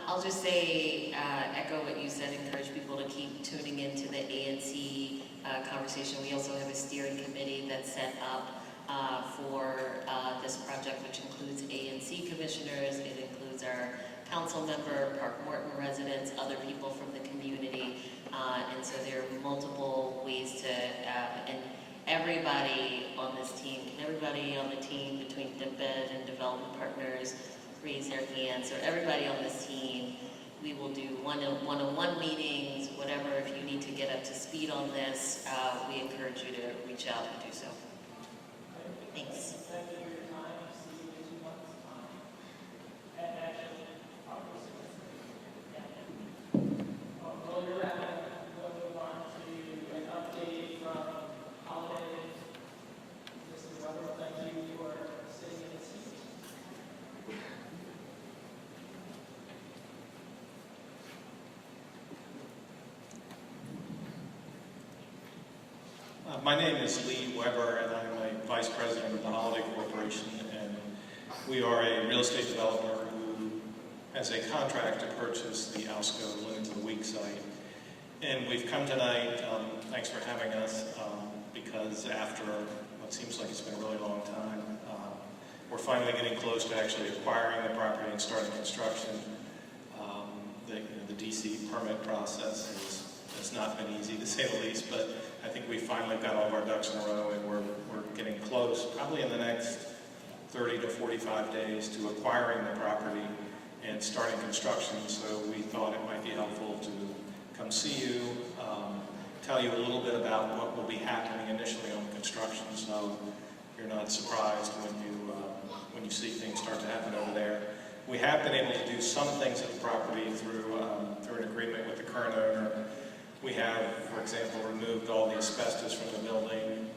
I'll just say, echo what you said, encourage people to keep tuning into the ANC conversation. We also have a steering committee that's set up for this project, which includes ANC commissioners, it includes our council member, Park Morton residents, other people from the community, and so there are multiple ways to, and everybody on this team, can everybody on the team between DIPED and development partners raise their hands? So everybody on this team, we will do one-on-one meetings, whatever. If you need to get up to speed on this, we encourage you to reach out and do so. Thanks. Thank you for your time. See you in 2 months' time. And actually, probably well, you're wrapping up. We'll move on to an update from holidays. Mr. Weber, thank you for sitting in the seat. My name is Lee Weber, and I'm a vice president of the Holiday Corporation, and we are a real estate developer who has a contract to purchase the Alsco Linen to the Week site. And we've come tonight, thanks for having us, because after what seems like it's been a really long time, we're finally getting close to actually acquiring the property and starting construction. The DC permit process has not been easy, to say the least, but I think we finally got all of our ducks in a row, and we're getting close, probably in the next 30 to 45 days, to acquiring the property and starting construction. So we thought it might be helpful to come see you, tell you a little bit about what will be happening initially on construction, so you're not surprised when you see things start to happen over there. We have been able to do some things at the property through an agreement with the current owner. We have, for example, removed all the asbestos from the building.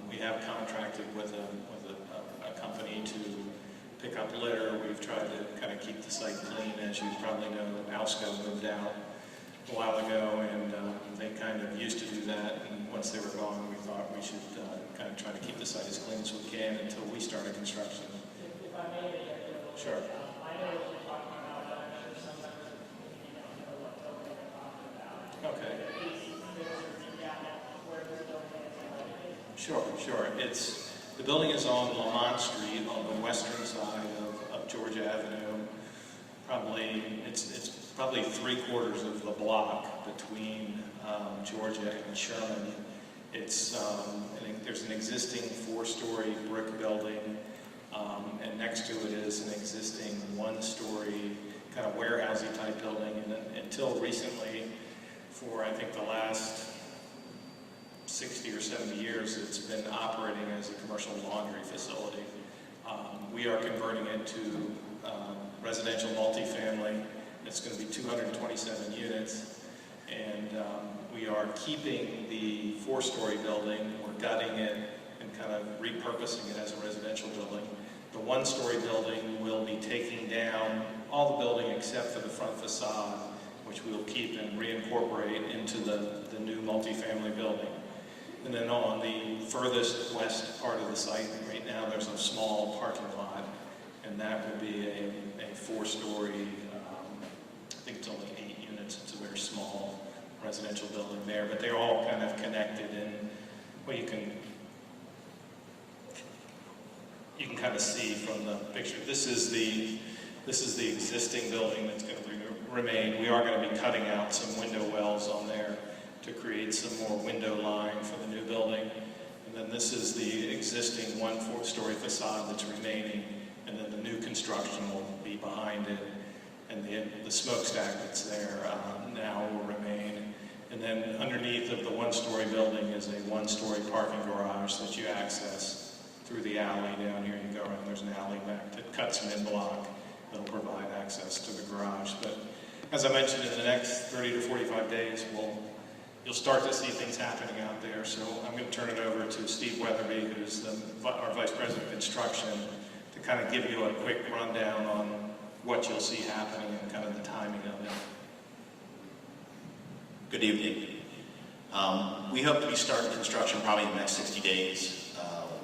We have contracted with a company to pick up litter. We've tried to kind of keep the site clean. As you probably know, Alsco moved out a while ago, and they kind of used to do that. And once they were gone, we thought we should kind of try to keep the site as clean as we can until we started construction. If I may, sure. I know what you're talking about, but I'm sure some members of the community don't know what building you're talking about. Okay. Sure. The building is on Lamont Street on the western side of Georgia Avenue. It's probably 3/4 of the block between Georgia and Sherman. There's an existing 4-story brick building, and next to it is an existing 1-story kind of warehousey type building. And until recently, for I think the last 60 or 70 years, it's been operating as a commercial laundry facility. We are converting it to residential multifamily. It's going to be 227 units, and we are keeping the 4-story building. We're gutting it and kind of repurposing it as a residential building. The 1-story building will be taking down all the building except for the front facade, which we'll keep and reincorporate into the new multifamily building. And then on the furthest west part of the site, right now there's a small parking lot, and that will be a 4-story, I think it's only 8 units, it's a very small residential building there, but they're all kind of connected in, well, you can kind of see from the picture. This is the existing building that's going to remain. We are going to be cutting out some window wells on there to create some more window line for the new building. And then this is the existing 4-story facade that's remaining, and then the new construction will be behind it. And the smokestack that's there now will remain. And then underneath of the 1-story building is a 1-story parking garage that you access through the alley down here. You go around, there's an alley back that cuts mid-block that'll provide access to the garage. But as I mentioned, in the next 30 to 45 days, you'll start to see things happening out there. So I'm going to turn it over to Steve Weatherby, who's our Vice President of Construction, to kind of give you a quick rundown on what you'll see happening and kind of the timing of it. Good evening. We hope to be starting construction probably in the next 60 days.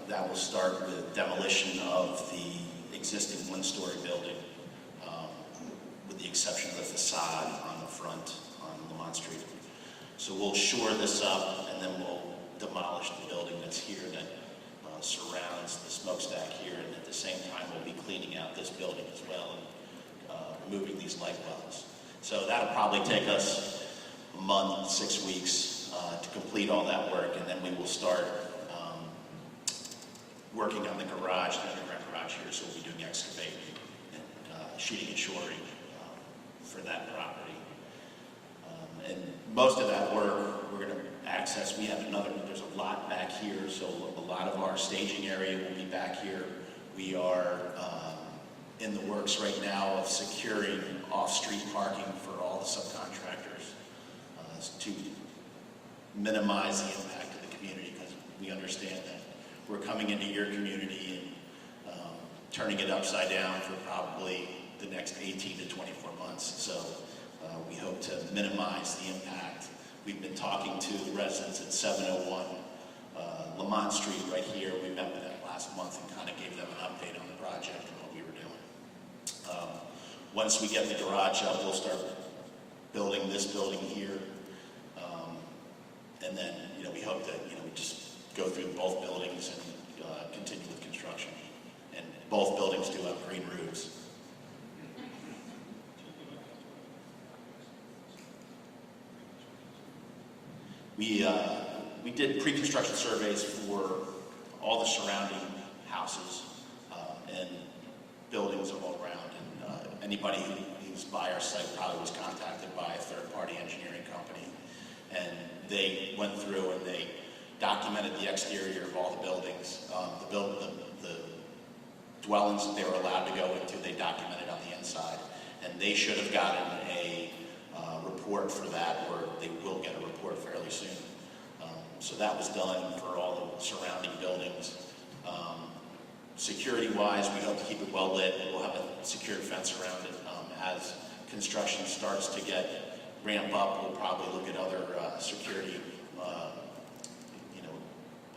That will start with demolition of the existing 1-story building, with the exception of the facade on the front on Lamont Street. So we'll shore this up, and then we'll demolish the building that's here that surrounds the smokestack here, and at the same time we'll be cleaning out this building as well and removing these light wells. So that'll probably take us a month, 6 weeks to complete all that work, and then we will start working on the garage, the underground garage here, so we'll be doing excavating and sheeting and shoring for that property. And most of that work we're going to access. There's a lot back here, so a lot of our staging area will be back here. We are in the works right now of securing off-street parking for all the subcontractors to minimize the impact of the community, because we understand that we're coming into your community and turning it upside down for probably the next 18 to 24 months. So we hope to minimize the impact. We've been talking to the residents at 701 Lamont Street right here. We met with them last month and kind of gave them an update on the project and what we were doing. Once we get the garage up, we'll start building this building here. And then, we hope that, we just go through both buildings and continue with construction. And both buildings do have green roofs. We did pre-construction surveys for all the surrounding houses and buildings all around. And anybody who's by our site probably was contacted by a third-party engineering company. And they went through and they documented the exterior of all the buildings. The dwellings that they were allowed to go into, they documented on the inside. And they should have gotten a report for that, or they will get a report fairly soon. So that was done for all the surrounding buildings. Security-wise, we hope to keep it well lit. We'll have a secured fence around it. As construction starts to ramp up, we'll probably look at other security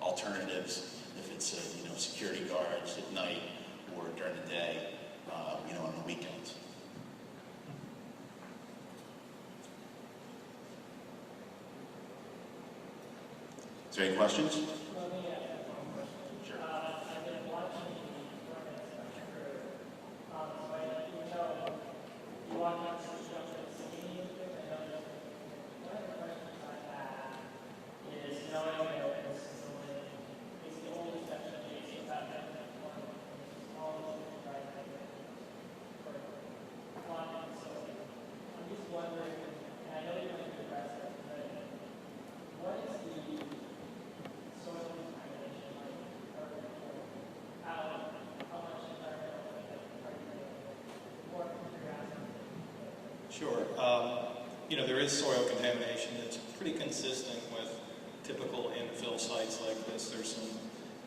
alternatives, if it's security guards at night or during the day, on the weekends. Is there any questions? Sure. I've been watching the organization crew. So even though you walk out to the structure and see anything, I know one of the questions I have is, this is the oldest section of the AC about that all right for one facility. I'm just wondering, and I know you're going to address it, but what is the soil contamination like, or how much environmental are you more Sure. There is soil contamination that's pretty consistent with typical infill sites like this. There's some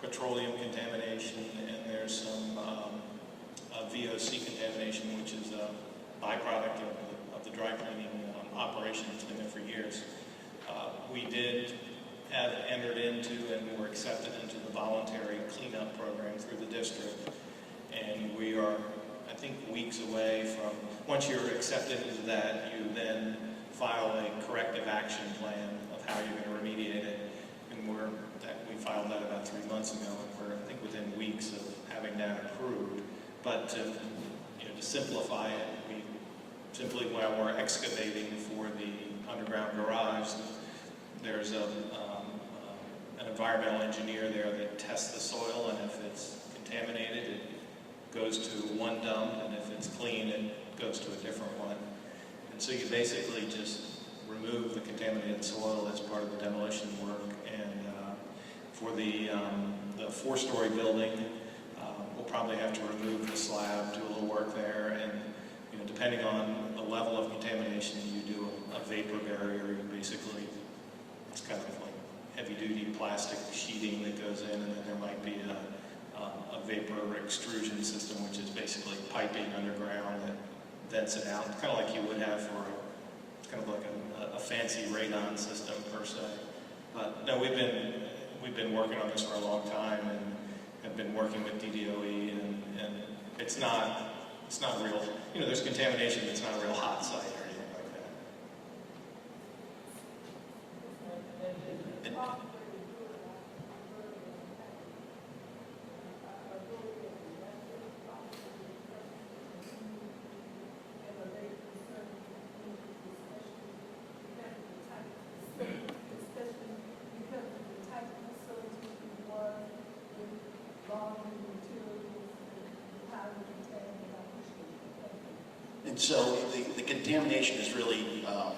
petroleum contamination, and there's some VOC contamination, which is a byproduct of the dry cleaning operation that's been there for years. We did have entered into and were accepted into the voluntary cleanup program through the district. And we are, I think, weeks away from, once you're accepted into that, you then file a corrective action plan of how you're going to remediate it. And we filed that about 3 months ago, and we're, I think, within weeks of having that approved. But to simplify it, while we're excavating for the underground garage, there's an environmental engineer there that tests the soil, and if it's contaminated, it goes to one dump, and if it's clean, it goes to a different one. And so you basically just remove the contaminated soil as part of the demolition work. And for the 4-story building, we'll probably have to remove the slab, do a little work there, and depending on the level of contamination, you do a vapor barrier. You basically, it's kind of like heavy-duty plastic sheeting that goes in, and then there might be a vapor extrusion system, which is basically piping underground that vents it out. It's kind of like you would have for it's kind of like a fancy radon system per se. But no, we've been working on this for a long time, and have been working with DDOE, and it's not real. There's contamination, but it's not a real hot site or anything like that. And so the contamination is really, a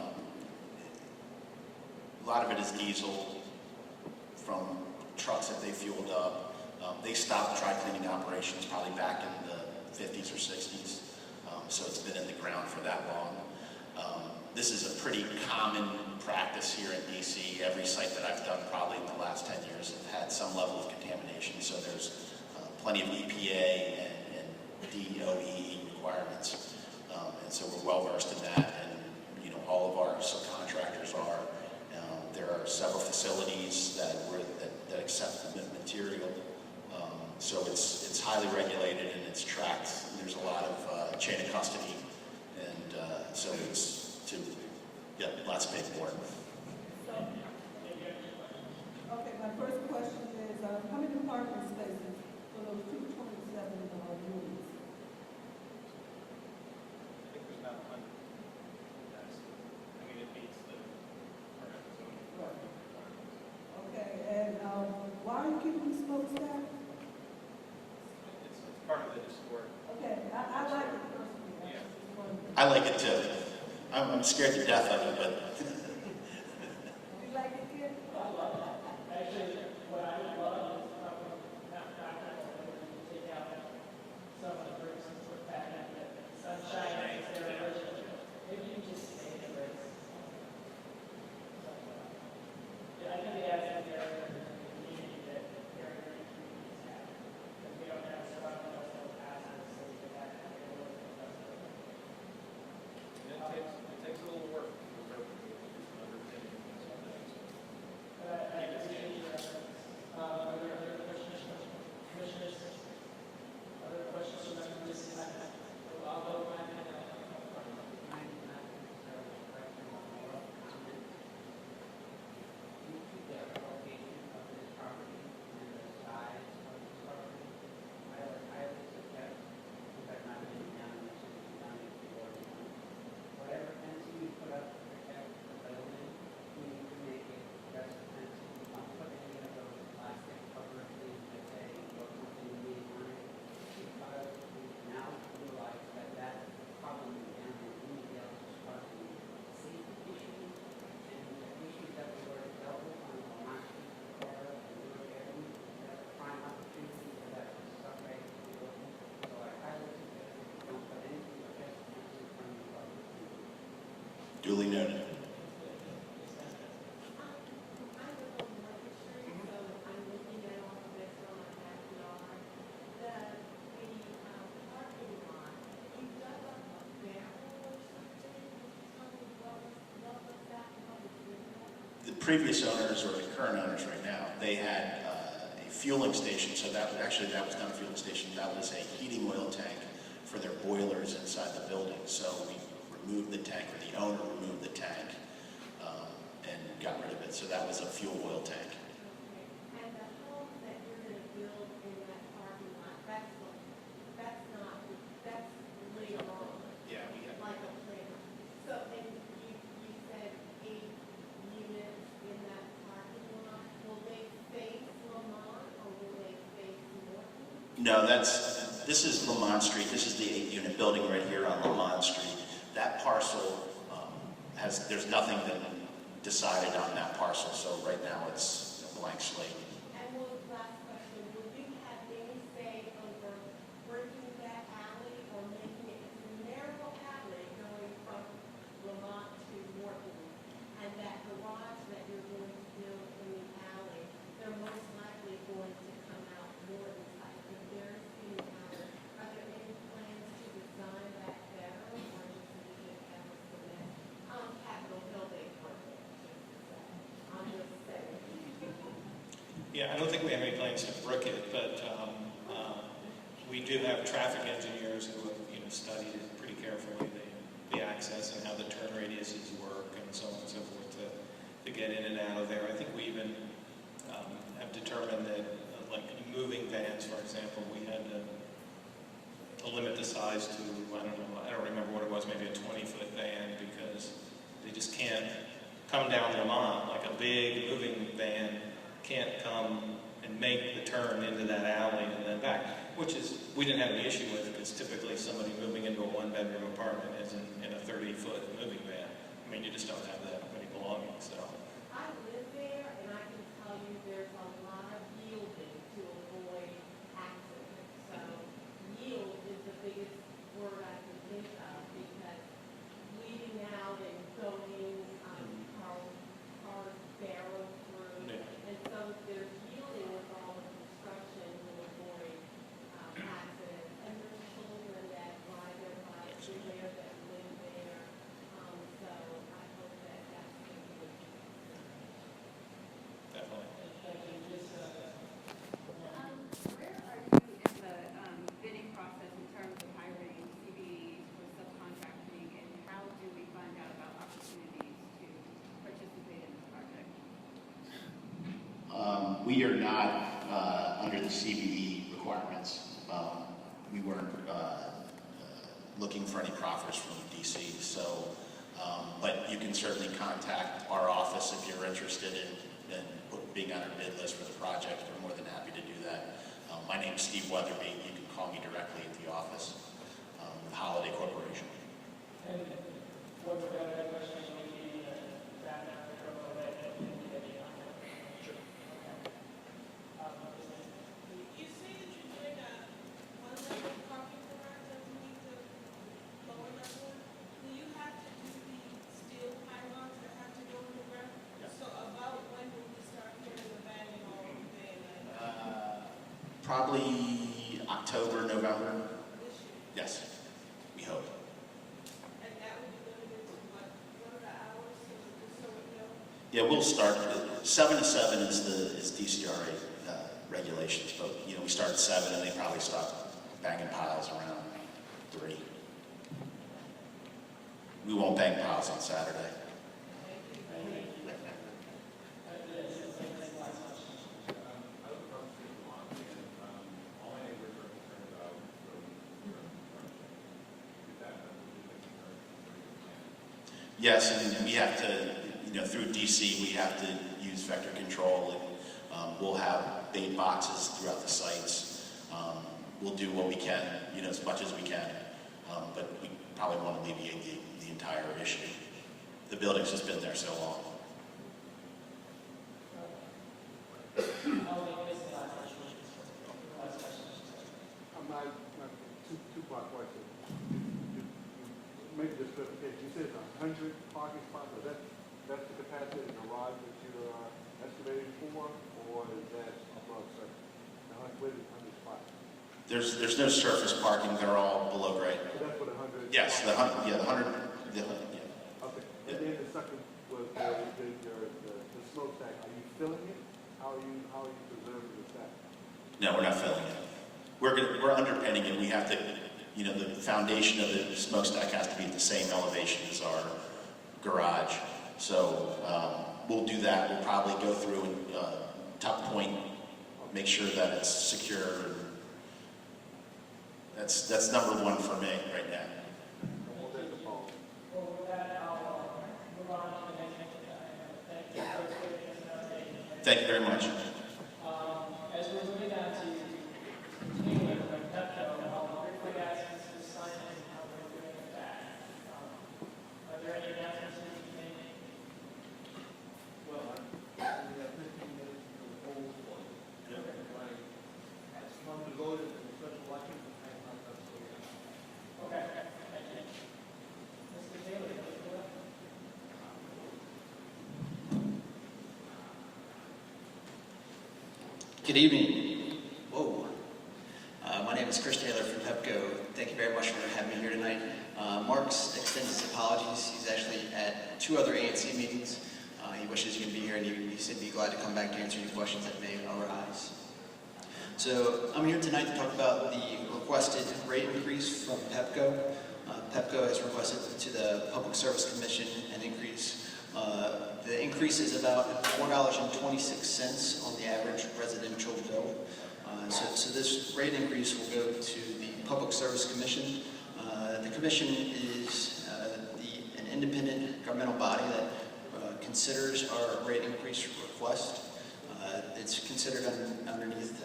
lot of it is diesel from trucks that they fueled up. They stopped dry cleaning operations probably back in the 50s or 60s, so it's been in the ground for that long. This is a pretty common practice here in DC. Every site that I've done probably in the last 10 years have had some level of contamination, so there's plenty of EPA and DOE requirements. And so we're well versed in that, and all of our subcontractors are. There are several facilities that accept the material, so it's highly regulated and it's tracked. There's a lot of chain of custody, and so it's lots of paperwork. Okay, my first question is, how many parking spaces for those 227 units? Okay, and why are you keeping the smokestack? It's part of the historic. Okay, I like it personally. I like it too. I'm scared to death of it, but You like it, kid? Actually, what I would love is take out some of the bricks and put back in the sunshine is their original. Maybe you just stay in the bricks. I think it adds a character to the community that very communities have. Because we don't have strong enough passes, so we can have a little bit of it takes a little work. I appreciate your efforts. Are there other questions, commissioners? Other questions from members? I'll go back and duly noted. The previous owners, or the current owners right now, they had a fueling station. So that was not a fueling station. That was a heating oil tank for their boilers inside the building. So we removed the tank, or the owner removed the tank and got rid of it. So that was a fuel oil tank. And the homes that you're going to build in that parking lot, that's later on, Yeah, we have. like a plan. So, and you said 8 units in that parking lot. Will they face Lamont or will they face Norton? No, this is Lamont Street. This is the 8-unit building right here on Lamont Street. That parcel there's nothing that decided on that parcel, so right now it's a blank slate. And last question, will you have any say over breaking that alley or making it a narrow alley going from Lamont to Norton? And that garage that you're going to build in the alley, they're most likely going to come out Norton side. If they're seeing alley, are there any plans to design that better or just leave it as cement? Capitol Hill, they perfect, I'm just saying. Yeah, I don't think we have any plans to brick it, but we do have traffic engineers who have studied it pretty carefully, the access and how the turn radiuses work and so on and so forth to get in and out of there. I think we even have determined that like moving vans, for example, we had to limit the size to, I don't remember what it was, maybe a 20-foot van, because they just can't come down Lamont. Like a big moving van can't come and make the turn into that alley and then back, which is, we didn't have any issue with, because typically somebody moving into a one-bedroom apartment is in a 30-foot moving van. I mean, you just don't have that many belongings, so. I live there, and I can tell you there's a lot of yielding to avoid accidents. So yield is the biggest word I can think of, because leaving out and going, cars barrel through. Yeah. And so there's yielding with all the construction to avoid accidents. And there's children that ride their bikes through there that live there. So I hope that that's going to be Definitely. Where are you in the bidding process in terms of hiring CBEs for subcontracting, and how do we find out about opportunities to participate in this project? We are not under the CBE requirements. We weren't looking for any proffers from DC, so, but you can certainly contact our office if you're interested in being on our bid list for the project. We're more than happy to do that. My name's Steve Weatherby. You can call me directly at the office, the Holiday Corporation. And one more question, maybe that now, Sure. You say that you're doing one level parking garage underneath the lower level. Do you have to do the steel pylons that have to go in the ground? So about when will we start hearing the banging all over there? Probably October, November. This year? Yes, we hope. And that would be limited to what are the hours, so we know? Yeah, we'll start, 7 to 7 is DCRA regulations, but we start at 7 and they probably stop banging piles around 3. We won't bang piles on Saturday. Yes, and we have to, through DC, we have to use vector control, and we'll have bait boxes throughout the sites. We'll do what we can, as much as we can, but we probably won't alleviate the entire issue. The building's just been there so long. My two-part question. Maybe just clarification. You said 100 parking spots. That's the capacity of the garage that you are estimating for, or is that above surface? Where is 100 spots? There's no surface parking. They're all below grade. So that's what 100. Yes, the 100. Yeah. Okay. And then the second was the smokestack, are you filling it? How are you preserving the stack? No, we're not filling it. We're underpinning it. We have to, you know, the foundation of the smokestack has to be at the same elevation as our garage. So we'll do that. We'll probably go through and tuck point, make sure that it's secure. That's number one for me right now. Well, with that, I'll move on to the next item. Thank you for giving us an update. Thank you very much. As we're moving on to continuing with Pepco, I'll briefly ask Mr. Simon how we're doing with that. Are there any announcements we need to make? Well, we have 15 minutes to the whole one. Like, as long as voted in the special election, I'm not so yeah. Okay, thank you. Mr. Taylor, you want to do it? Good evening. Whoa. My name is Chris Taylor from Pepco. Thank you very much for having me here tonight. Mark's extends his apologies. He's actually at 2 other ANC meetings. He wishes he could be here, and he said he'd be glad to come back to answer any questions that may arise. So I'm here tonight to talk about the requested rate increase from Pepco. Pepco has requested to the Public Service Commission an increase. The increase is about $4.26 on the average residential bill. So this rate increase will go to the Public Service Commission. The commission is an independent governmental body that considers our rate increase request. It's considered underneath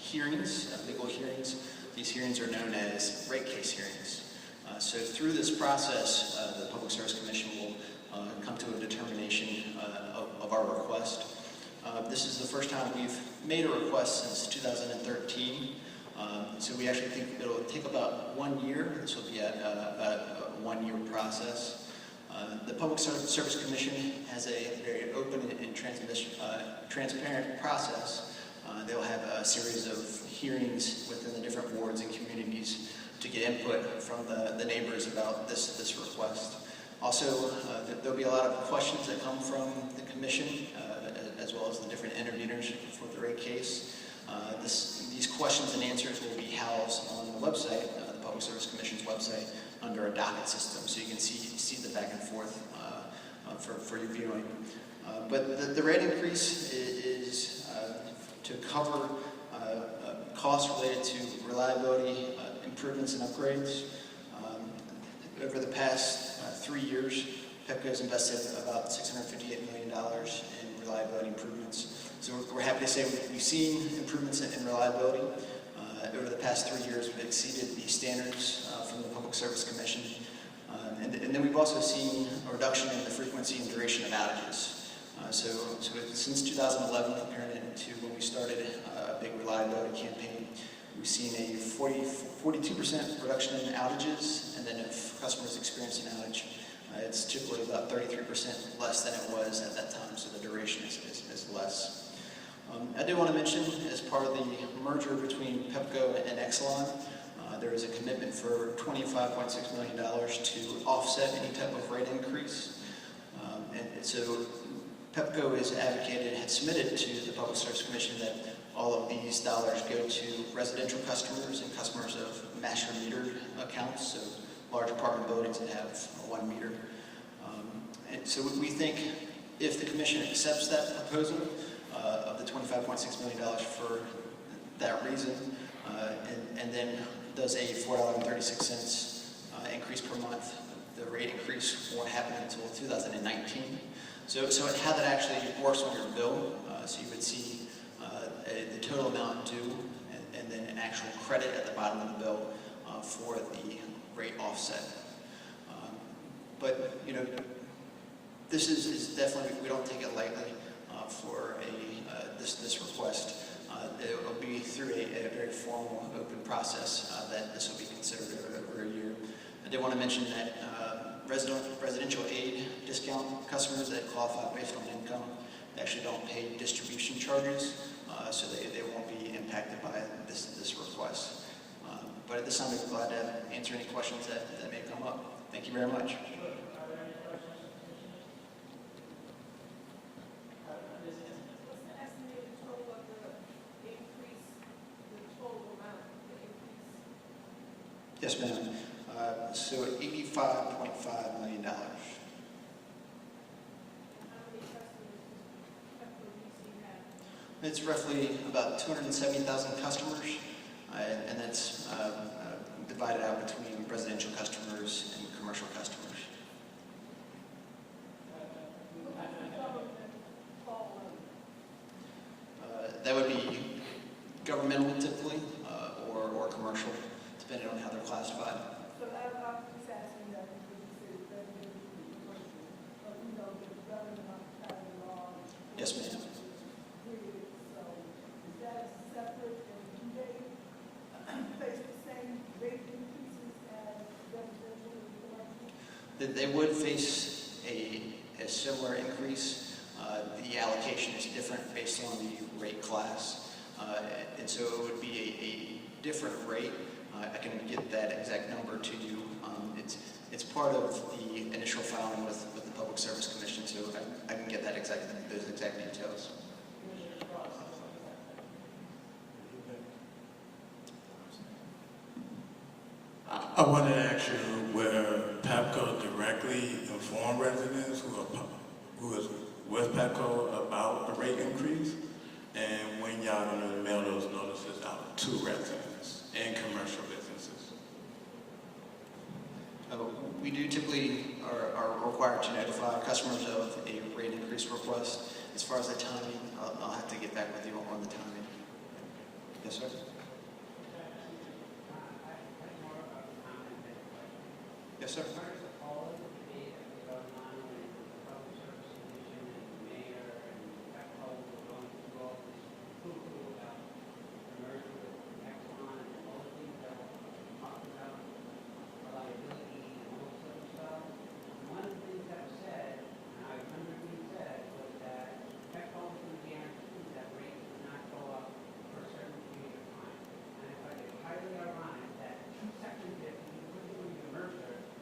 hearings, legal hearings. These hearings are known as rate case hearings. So through this process, the Public Service Commission will come to a determination of our request. This is the first time we've made a request since 2013. So we actually think it'll take about 1 year. This will be about a 1-year process. The Public Service Commission has a very open and transparent process. They'll have a series of hearings within the different wards and communities to get input from the neighbors about this request. Also, there'll be a lot of questions that come from the commission, as well as the different interveners for the rate case. These questions and answers will be housed on the website, the Public Service Commission's website, under a docket system, so you can see the back and forth for your viewing. But the rate increase is to cover costs related to reliability improvements and upgrades. Over the past 3 years, Pepco has invested about $658 million in reliability improvements. So we're happy to say we've seen improvements in reliability. Over the past 3 years, we've exceeded the standards from the Public Service Commission. And then we've also seen a reduction in the frequency and duration of outages. So since 2011, comparing it to when we started a big reliability campaign, we've seen a 42% reduction in outages, and then if customers experience an outage, it's typically about 33% less than it was at that time, so the duration is less. I do want to mention, as part of the merger between Pepco and Exelon, there is a commitment for $25.6 million to offset any type of rate increase. And so Pepco had submitted to the Public Service Commission that all of these dollars go to residential customers and customers of master metered accounts, so large apartment buildings that have 1 meter. And so we think if the commission accepts that proposal of the $25.6 million for that reason, and then does a $4.36 increase per month, the rate increase won't happen until 2019. So how that actually works on your bill, so you would see the total amount due and then an actual credit at the bottom of the bill for the rate offset. But, you know, this is definitely, we don't take it lightly for this request. It will be through a very formal, open process that this will be considered over a year. I did want to mention that residential aid discount customers that qualify based on income actually don't pay distribution charges, so they won't be impacted by this request. But at this time, I'd be glad to answer any questions that may come up. Thank you very much. Yes, ma'am. So $85.5 million. It's roughly about 270,000 customers, and that's divided out between residential customers and commercial customers. That would be governmental typically, or commercial, depending on how they're classified. So I'm just asking that because you said residential and commercial, but we know that the government outside the law. Yes, ma'am. So is that separate and do they face the same rate increases as residential and commercial? They would face a similar increase. The allocation is different based on the rate class, and so it would be a different rate. I can get that exact number to you. It's part of the initial filing with the Public Service Commission, so I can get those exact details. I wanted to ask you where PEPCO directly informed residents who is with PEPCO about the rate increase, and when y'all gonna mail those notices out to residents and commercial businesses. We do typically are required to notify customers of a rate increase request. As far as the timing, I'll have to get back with you on the timing. Yes, sir? Yes, sir.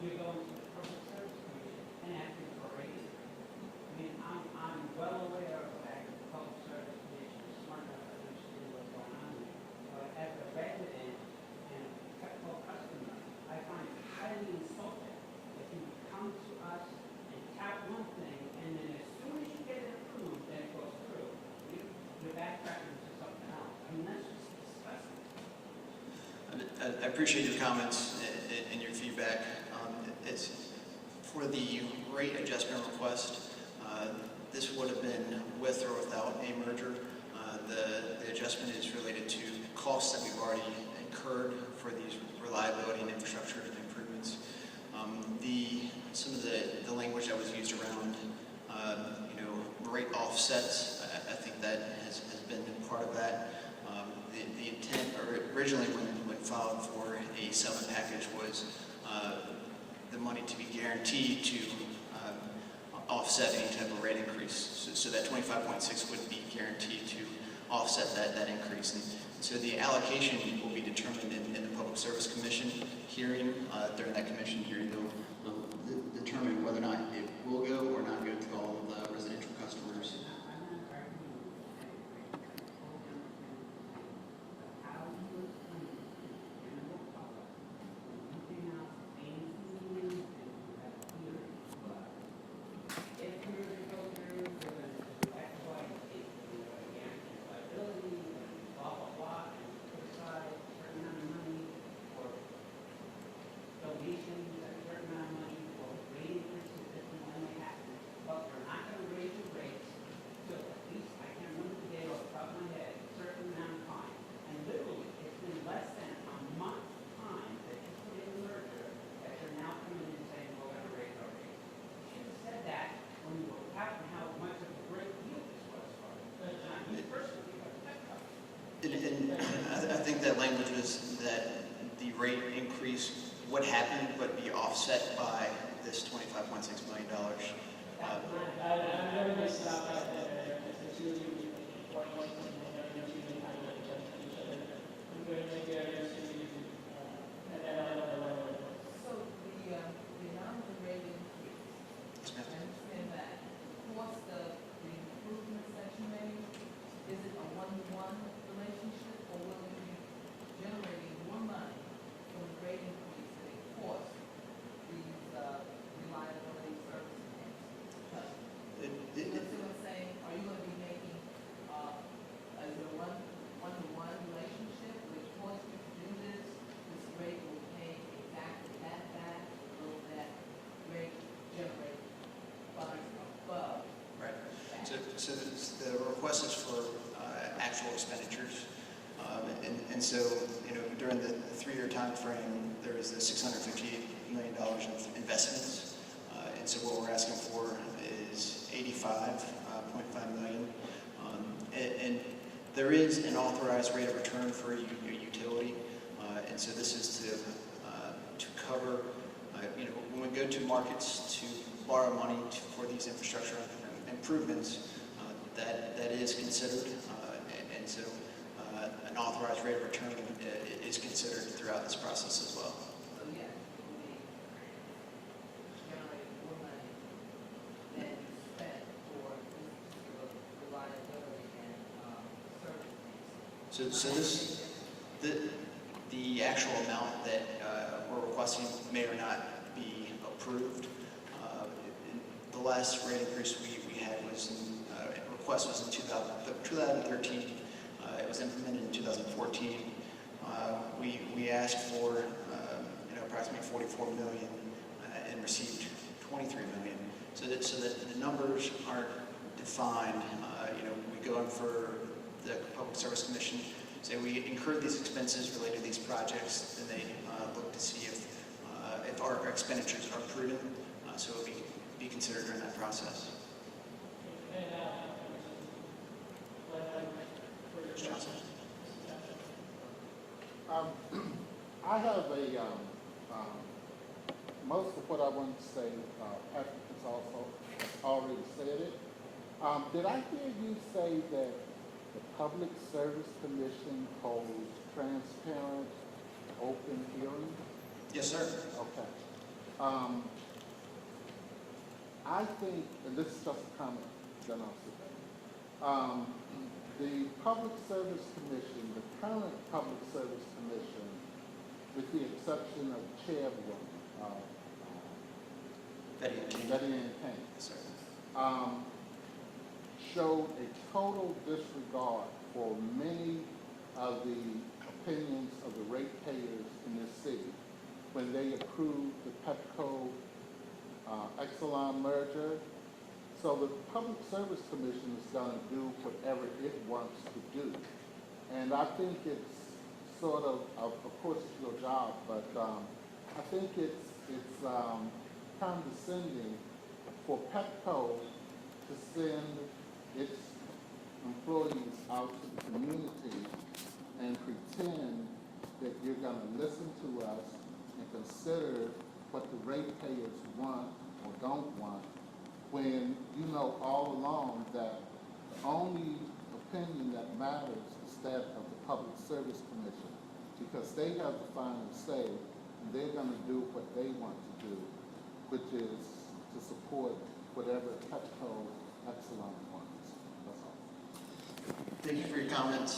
You're going to the Public Service Commission and asking for a raise. I mean, I'm well aware of the fact that the Public Service Commission is smart enough to understand what's going on there. But as a resident and a technical customer, I find it highly insulting if you come to us and tap one thing, and then as soon as you get it approved, then it goes through. You're backtracking to something else. I mean, that's just disgusting. I appreciate your comments and your feedback. It's for the rate adjustment request. This would have been with or without a merger. The adjustment is related to costs that we've already incurred for these reliability and infrastructure improvements. Some of the language that was used around rate offsets, I think that has been part of that. The intent originally when filed for a settlement package was the money to be guaranteed to offset any type of rate increase. So that 25.6 would be guaranteed to offset that increase. And so the allocation will be determined in the Public Service Commission hearing. During that commission hearing, they'll determine whether or not it will go or not go to all of the residential customers. I think that language was that the rate increase would happen, but be offset by this $25.6 million. I'm going to stop right there. It's really important. I'm going to make it and then I'll So the amount of rate increase, I understand that. What's the improvements that you made? Is it a one-to-one relationship, or will you be generating more money from the rate increase so, during the 3-year time frame, there is the $658 million of investments. And so what we're asking for is $85.5 million. And there is an authorized rate of return for a utility. And so this is to cover, when we go to markets to borrow money for these infrastructure improvements, that is considered. And so an authorized rate of return is considered throughout this process as well. So yes, we generate more money than is spent for this particular reliability and service. So the actual amount that we're requesting may or not be approved. The last rate increase we had was request was in 2013. It was implemented in 2014. We asked for approximately $44 million and received $23 million. So that the numbers aren't defined. We go in for the Public Service Commission, say we incurred these expenses related to these projects, and they look to see if our expenditures are prudent, so it will be considered during that process. Johnson. I have most of what I wanted to say, Patrick has also already said it. Did I hear you say that the Public Service Commission holds transparent, open hearings? Yes, sir. Okay. I think, and this is just a comment, then I'll sit down. The Public Service Commission, the current Public Service Commission, with the exception of Chairwoman, Betty Ann Kane, Yes, sir. showed a total disregard for many of the opinions of the ratepayers in this city when they approved the Petco Exelon merger. So the Public Service Commission is going to do whatever it wants to do. And I think it's sort of course it's your job, but I think it's condescending for Petco to send its employees out to the community and pretend that you're going to listen to us and consider what the ratepayers want or don't want, when you know all along that the only opinion that matters is that of the Public Service Commission, because they have the final say, and they're going to do what they want to do, which is to support whatever Petco Exelon wants. That's all. Thank you for your comments.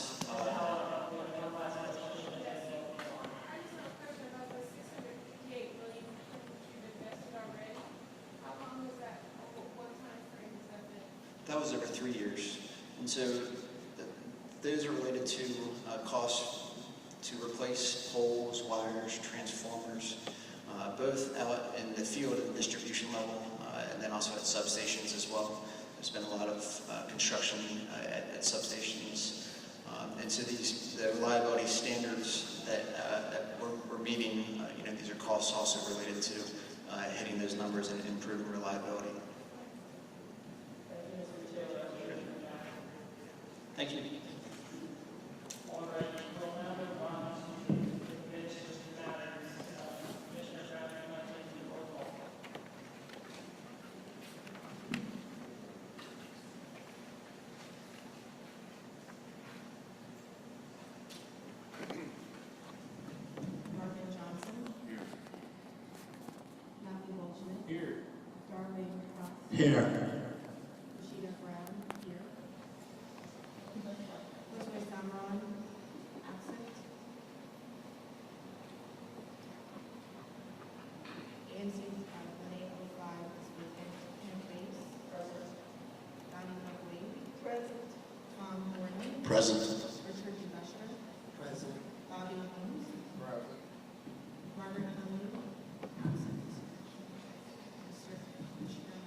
That was over 3 years. And so those are related to costs to replace poles, wires, transformers, both out in the field at the distribution level, and then also at substations as well. There's been a lot of construction at substations. And so the reliability standards that we're meeting, these are costs also related to hitting those numbers and improving reliability. Thank you. All right, we'll now move on to the commissioners' matters. Commissioner Bradley, I'm going to take the roll call. Marvin Johnson. Here. Matthew Holtzman. Here. Darlene Cross. Here. Rashida Brown. Here. Josue Samron. Absent. ANC unable to fly this weekend. Kim Bates. Present. Donnie McLean. Present. Tom Horton. Present. Richard Lester. Present. Bobby Holmes. Present. Margaret Kelly. Absent. Mr. Commissioner,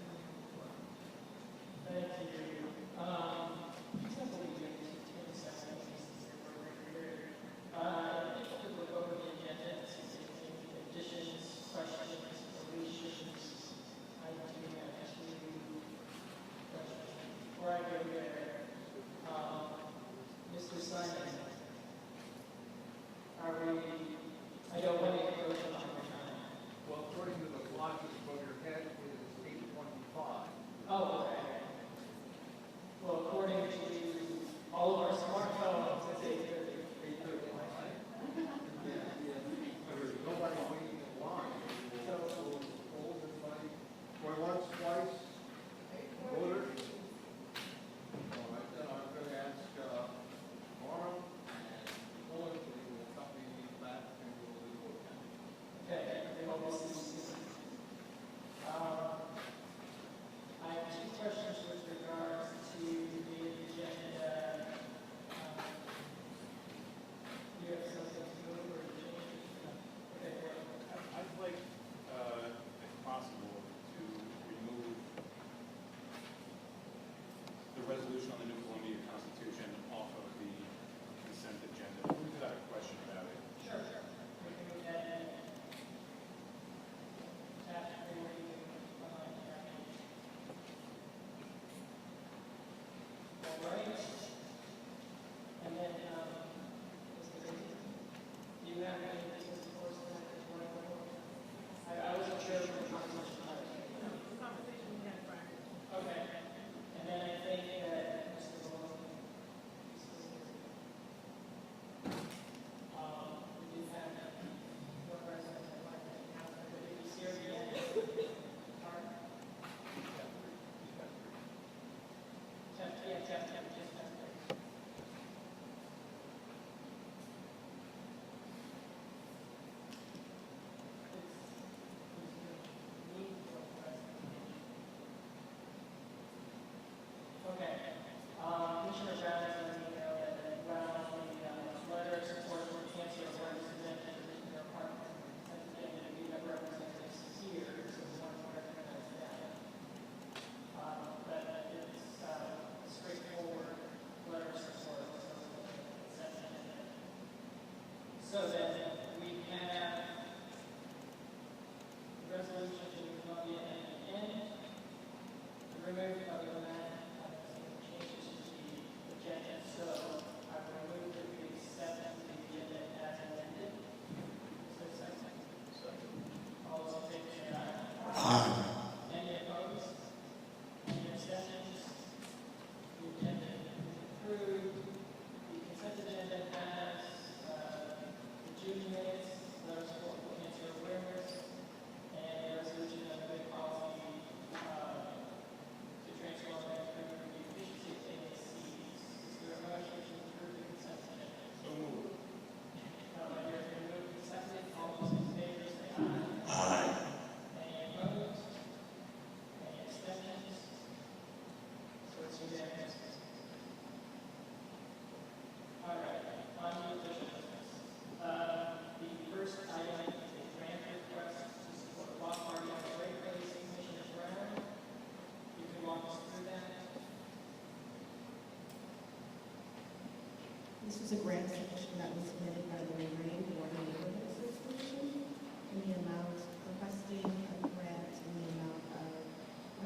is a grant submission that was submitted by the Lorraine Water Neighborhood Association in the amount, requesting a grant in the amount of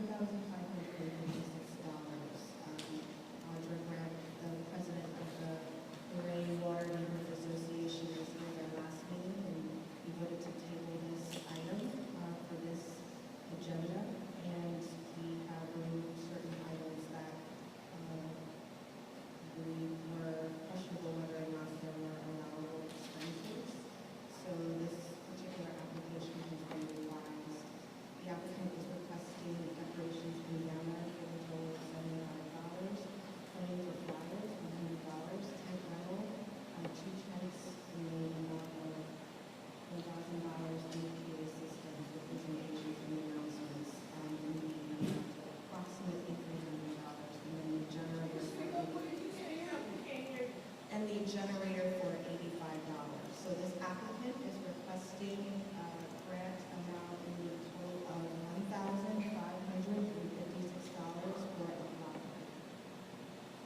$1,556. Roger Grant, the president of the Lorraine Water Neighborhood Association, was here at our last meeting, and he voted to table this item for this agenda, and we have removed certain items that we were questionable whether or not there were allowable expenses. So this particular application has been revised. The applicant is requesting decorations and banner for the total of $75, claims of flowers, $100, tent rental, 2 tents in the amount of $1,000, and the PA system for presentations and announcements in the amount of approximately $300, and then the generator for $85. So this applicant is requesting a grant amount in the total of $1,556 for a block.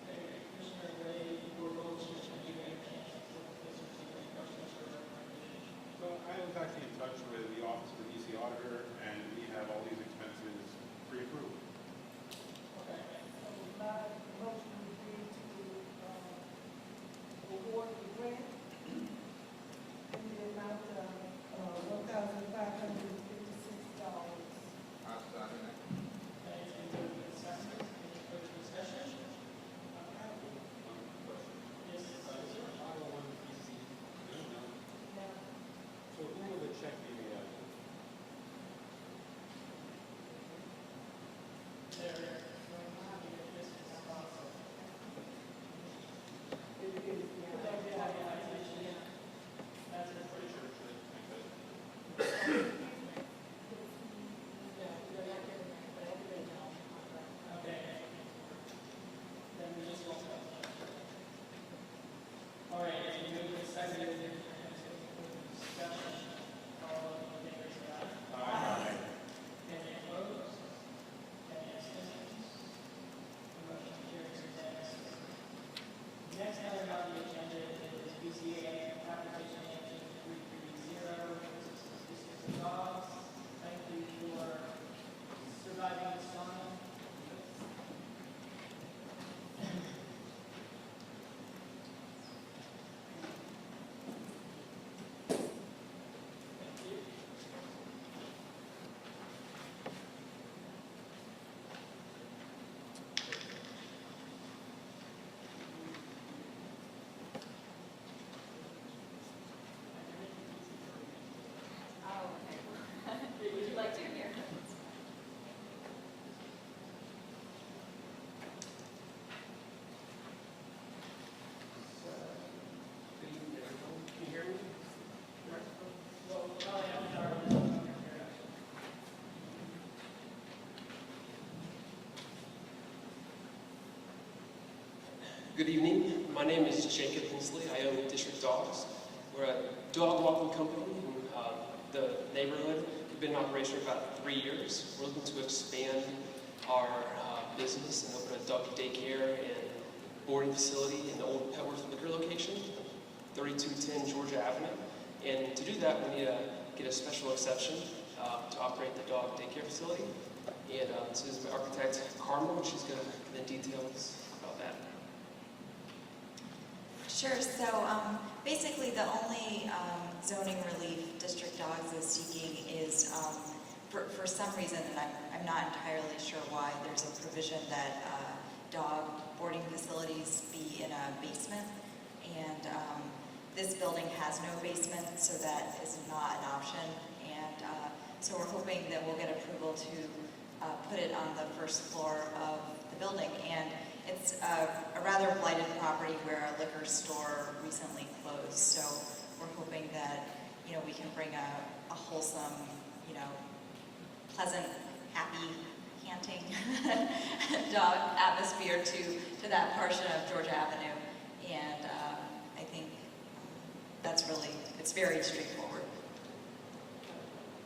Commissioner Ray, your role is to review any changes to this or questions or recommendations. So I was actually in touch with the Office of the DC Auditor, and we have all these expenses pre-approved. Okay. My motion would be to award the grant in the amount of $1,556. I'll second it. Thank you. Moved and seconded. Any further discussion? Yes, sir. So who will the check be made out to? There, going to have to get this process. That's it. Pretty sure it's Okay. Then we just walk out. All right, as we move to second, discussion, all in favor, say aye. Aye. Any opposed? Any abstentions? The motion carries unanimously. Next item on the agenda is BCA application 330. This is the dogs. Thank you for surviving the storm. Thank you. Oh, okay. Would you like to hear? Can you hear me? Well, probably have to start with this one here. Good evening. My name is Jacob Hensley. I own District Dogs. We're a dog walking company in the neighborhood. We've been in operation for about 3 years. We're looking to expand our business and open a dog daycare and boarding facility in the old Petworth liquor location, 3210 Georgia Avenue. And to do that, we need to get a special exception to operate the dog daycare facility. And this is my architect, Carmel. She's going to give the details about that. Sure. So basically, the only zoning relief District Dogs is seeking is, for some reason, and I'm not entirely sure why, there's a provision that dog boarding facilities be in a basement, and this building has no basement, so that is not an option. And so we're hoping that we'll get approval to put it on the first floor of the building. And it's a rather blighted property where a liquor store recently closed. So we're hoping that, we can bring a wholesome, pleasant, happy, panting dog atmosphere to that portion of Georgia Avenue. And I think that's really, it's very straightforward.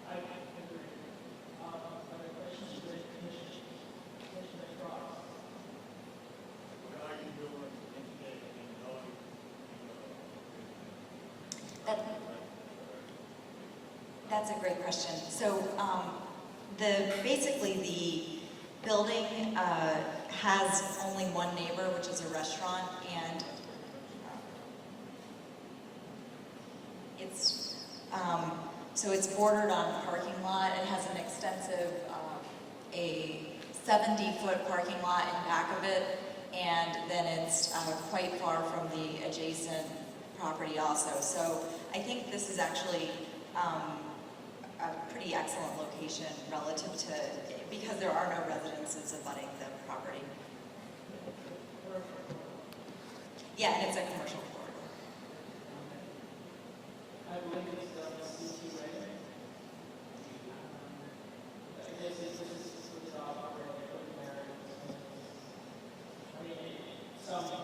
I agree. Other questions for the Commissioner Frost? What I can do is indicate in dog That's a great question. So basically the building has only one neighbor, which is a restaurant, and so it's bordered on a parking lot. It has an extensive, a 70-foot parking lot in back of it, and then it's quite far from the adjacent property also. So I think this is actually a pretty excellent location relative to, because there are no residences abutting the property. Yeah, and it's a commercial corridor. I believe it's the CT right. I guess this is the job operating there. I mean,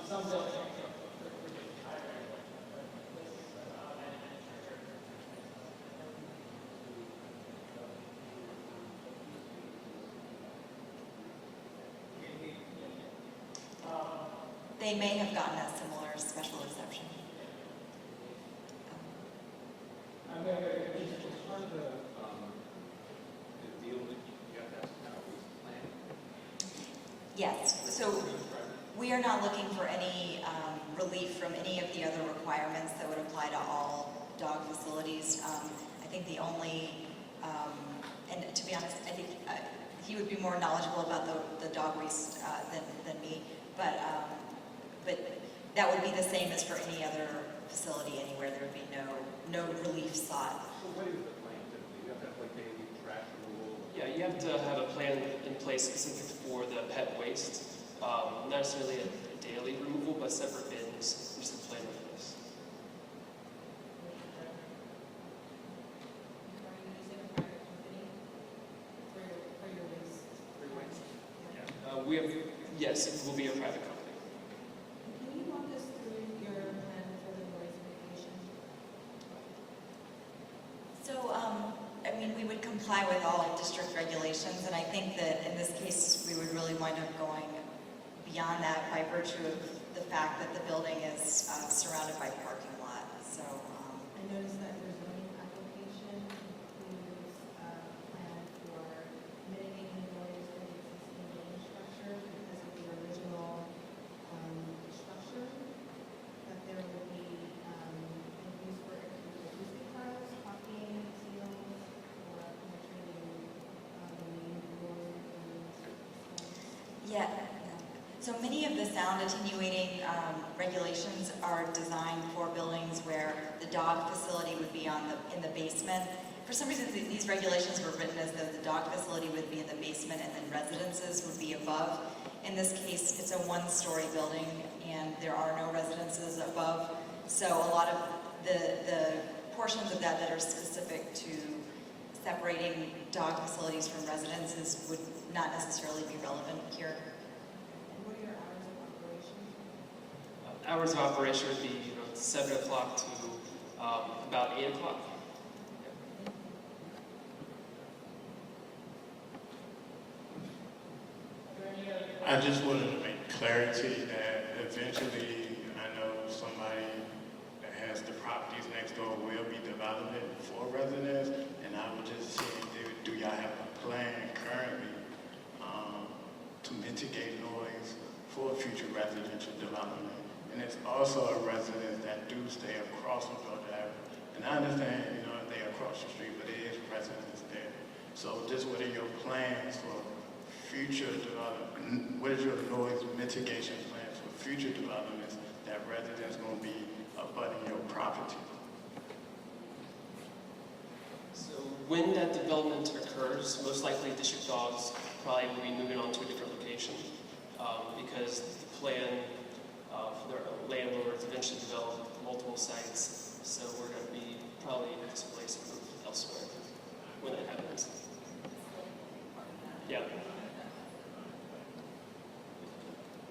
some buildings are pretty high rate, but this is an administrator. They may have gotten a similar special exception. I'm going to As part of the deal that you have to ask about with the plan. Yes, so we are not looking for any relief from any of the other requirements that would apply to all dog facilities. I think the only, and to be honest, I think he would be more knowledgeable about the dog waste than me, but that would be the same as for any other facility anywhere. There would be no relief sought. So what is the plan typically? You have to have like daily trash removal? Yeah, you have to have a plan in place specific for the pet waste. Not necessarily a daily removal, but separate bins. There's a plan in place. We have, yes, it will be a private company. Can you walk us through your plan for the noise mitigation? So, I mean, we would comply with all district regulations, and I think that in this case, we would really wind up going beyond that by virtue of the fact that the building is surrounded by parking lot. So, I noticed that your zoning application includes a plan for mitigating noise from the existing building structure because of the original structure, that there would be use for acoustic tiles, caulking, seals, or penetrating the main floor. yeah. So many of the sound attenuating regulations are designed for buildings where the dog facility would be in the basement. For some reason, these regulations were written as though the dog facility would be in the basement and then residences would be above. In this case, it's a one-story building and there are no residences above. So a lot of the portions of that are specific to separating dog facilities from residences would not necessarily be relevant here. What are your hours of operation? Hours of operation would be 7 o'clock to about 8 o'clock. I just wanted to make clarity that eventually, I know somebody that has the properties next door will be development for residents, and I was just saying, do y'all have a plan currently to mitigate noise for future residential development? And it's also a residence that do stay across from Georgia Avenue. And I understand, they across the street, but it is residents there. So just what are your plans for future development? What is your noise mitigation plans for future developments that residents going to be abutting your property? So when that development occurs, most likely district dogs probably will be moving on to a different location because the plan for their landlords eventually develop multiple sites. So we're going to be probably displaced and moved elsewhere when that happens. Yeah.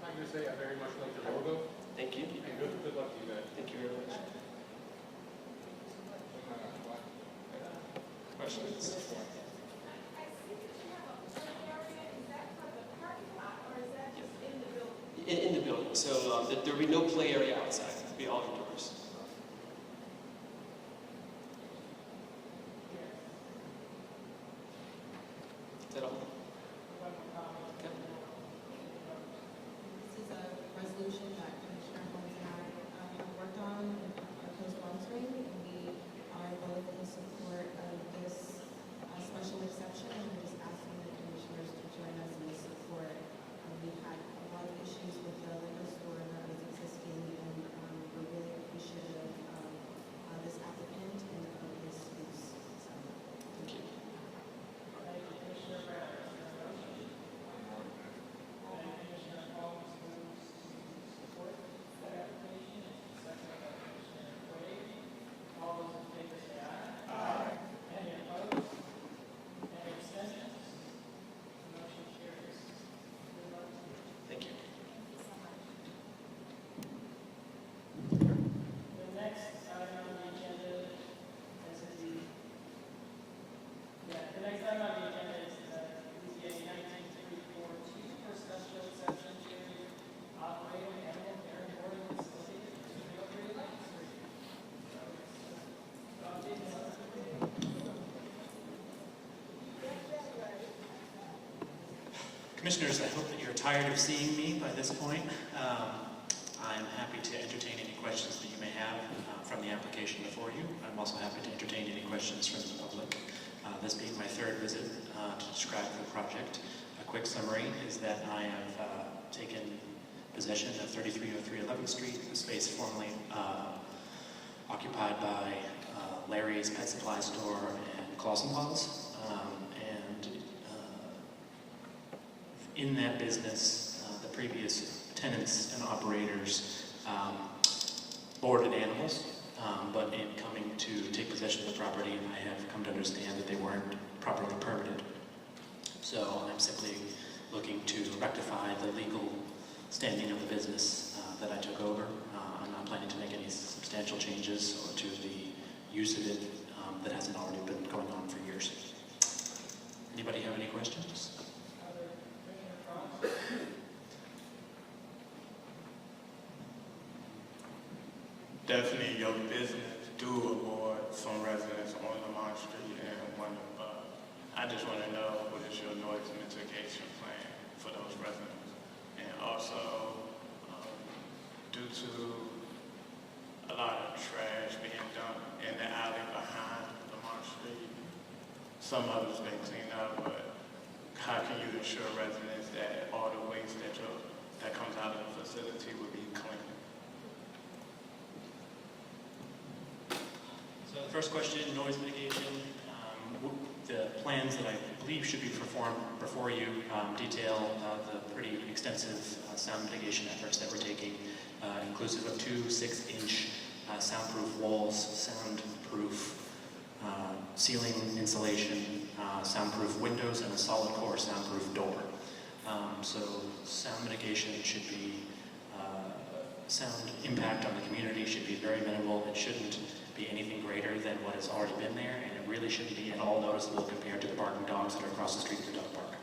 I'm going to say I very much like your logo. Thank you. And good luck to you guys. Thank you very much. Questions? In the building. So there will be no play area outside. It will be all indoors. Commissioners, I hope that you're tired of seeing me by this point. I'm happy to entertain any questions that you may have from the application before you. I'm also happy to entertain any questions from the public. This being my third visit to describe the project, a quick summary is that I have taken possession of 3303 11th Street, the space formerly occupied by Larry's Pet Supply Store and Clausen Paws. In that business, the previous tenants and operators boarded animals, but in coming to take possession of the property, I have come to understand that they weren't properly permitted. So I'm simply looking to rectify the legal standing of the business that I took over. I'm not planning to make any substantial changes or to the use of it that hasn't already been going on for years. Anybody have any questions? Definitely your business do award some residents on Lamont Street and one above. I just want to know what is your noise mitigation plan for those residents? And also, due to a lot of trash being dumped in the alley behind Lamont Street, some of it's been cleaned up, but how can you assure residents that all the waste that comes out of the facility will be clean? So the first question, noise mitigation. The plans that I believe should be performed before you detail the pretty extensive sound mitigation efforts that we're taking, inclusive of 2 6-inch soundproof walls, soundproof ceiling insulation, soundproof windows, and a solid core soundproof door. So sound mitigation should be, sound impact on the community should be very minimal. It shouldn't be anything greater than what has already been there, and it really shouldn't be at all noticeable compared to the barking dogs that are across the street from the dog park.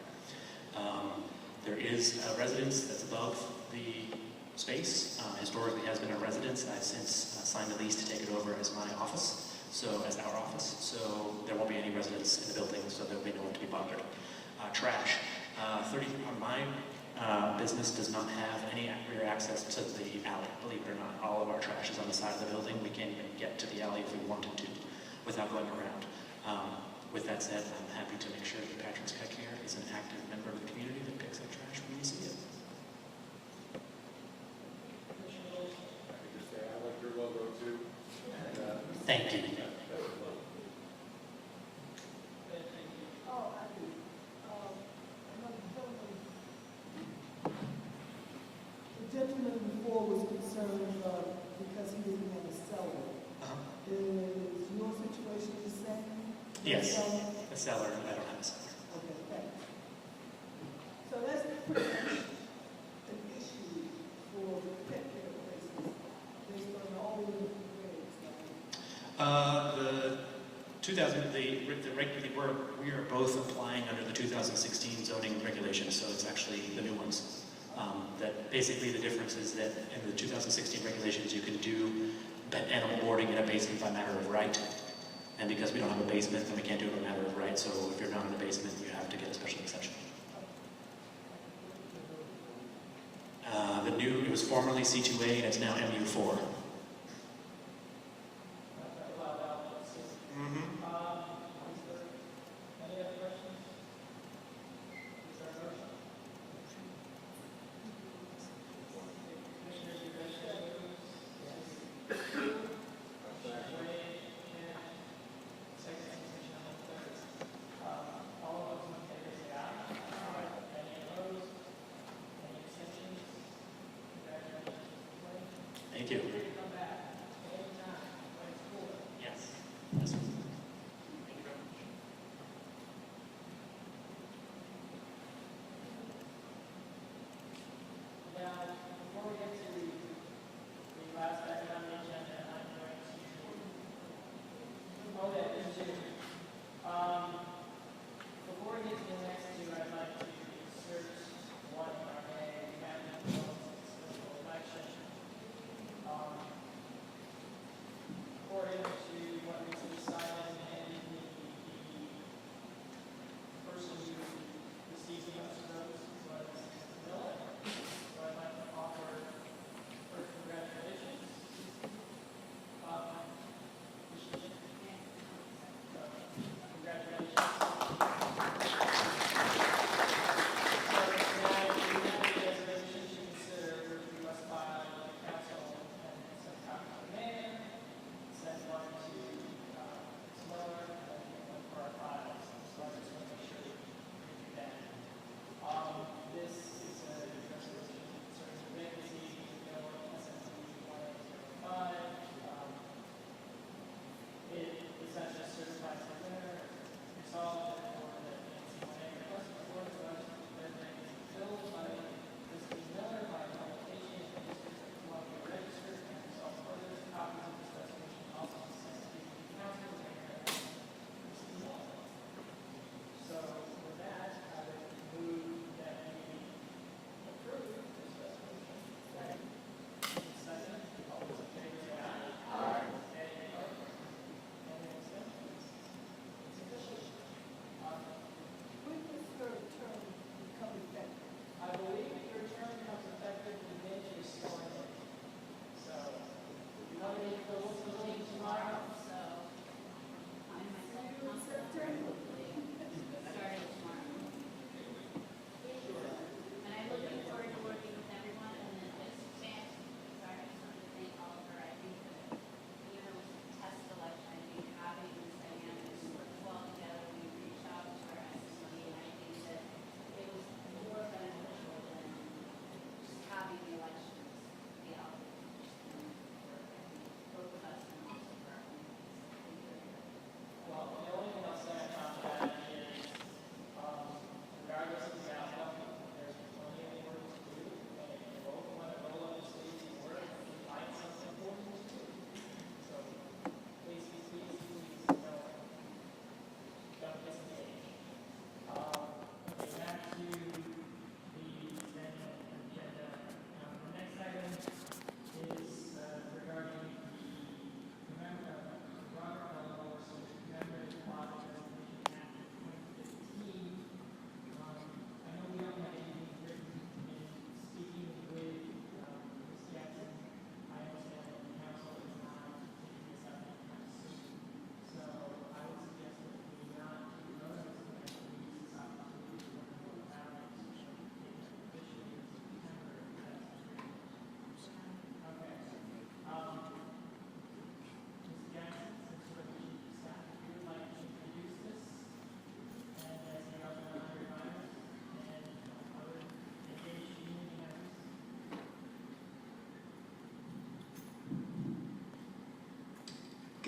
There is a residence that's above the space. Historically has been a residence. I've since signed a lease to take it over as my office, so as our office. So there won't be any residents in the building, so there will be no one to be bothered. Trash. My business does not have any rear access to the alley. Believe it or not, all of our trash is on the side of the building. We can't even get to the alley if we wanted to without going around. With that said, I'm happy to make sure that Patrick's Pet Care is an active member of the community that picks up trash when we see it. I like your logo too. Thank you. Oh, I do. Another gentleman before was concerned because he didn't have a cellar. Is your situation the same? Yes, the cellar, I don't have a cellar. Okay, thanks. So that's pretty much an issue for the pet care places based on the old regs, we are both applying under the 2016 zoning regulations, so it's actually the new ones. That basically the difference is that in the 2016 regulations, you can do pet animal boarding in a basement by matter of right. And because we don't have a basement, then we can't do it by matter of right. So if you're not in a basement, you have to get a special exception. It was formerly C2A and it's now MU4. Thank you. Yes. Yes. Now, before we get to the last item on the agenda, I'm going to go that into. Before we get to the next two, I'd like to insert one in our day. We have an election.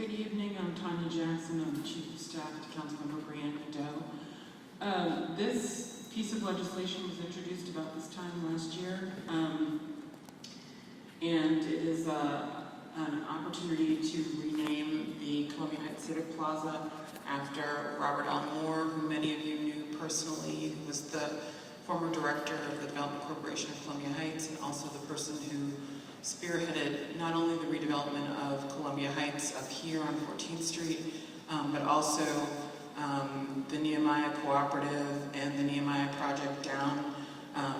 Good evening, I'm Tanya Jackson, I'm the Chief of Staff to Councilmember Brianna Doe. This piece of legislation was introduced about this time last year, and it is an opportunity to rename the Columbia Heights Civic Plaza after Robert L. Moore, who many of you knew personally, who was the former director of the Development Corporation of Columbia Heights, and also the person who spearheaded not only the redevelopment of Columbia Heights up here on 14th Street, but also the Nehemiah Cooperative and the Nehemiah Project down,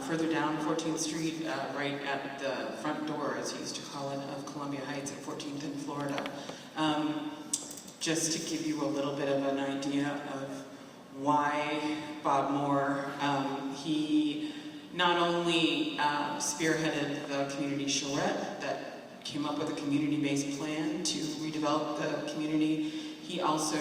further down 14th Street, right at the front door, as he used to call it, of Columbia Heights at 14th in Florida. Just to give you a little bit of an idea of why Bob Moore, he not only spearheaded the community charrette that came up with a community-based plan to redevelop the community, he also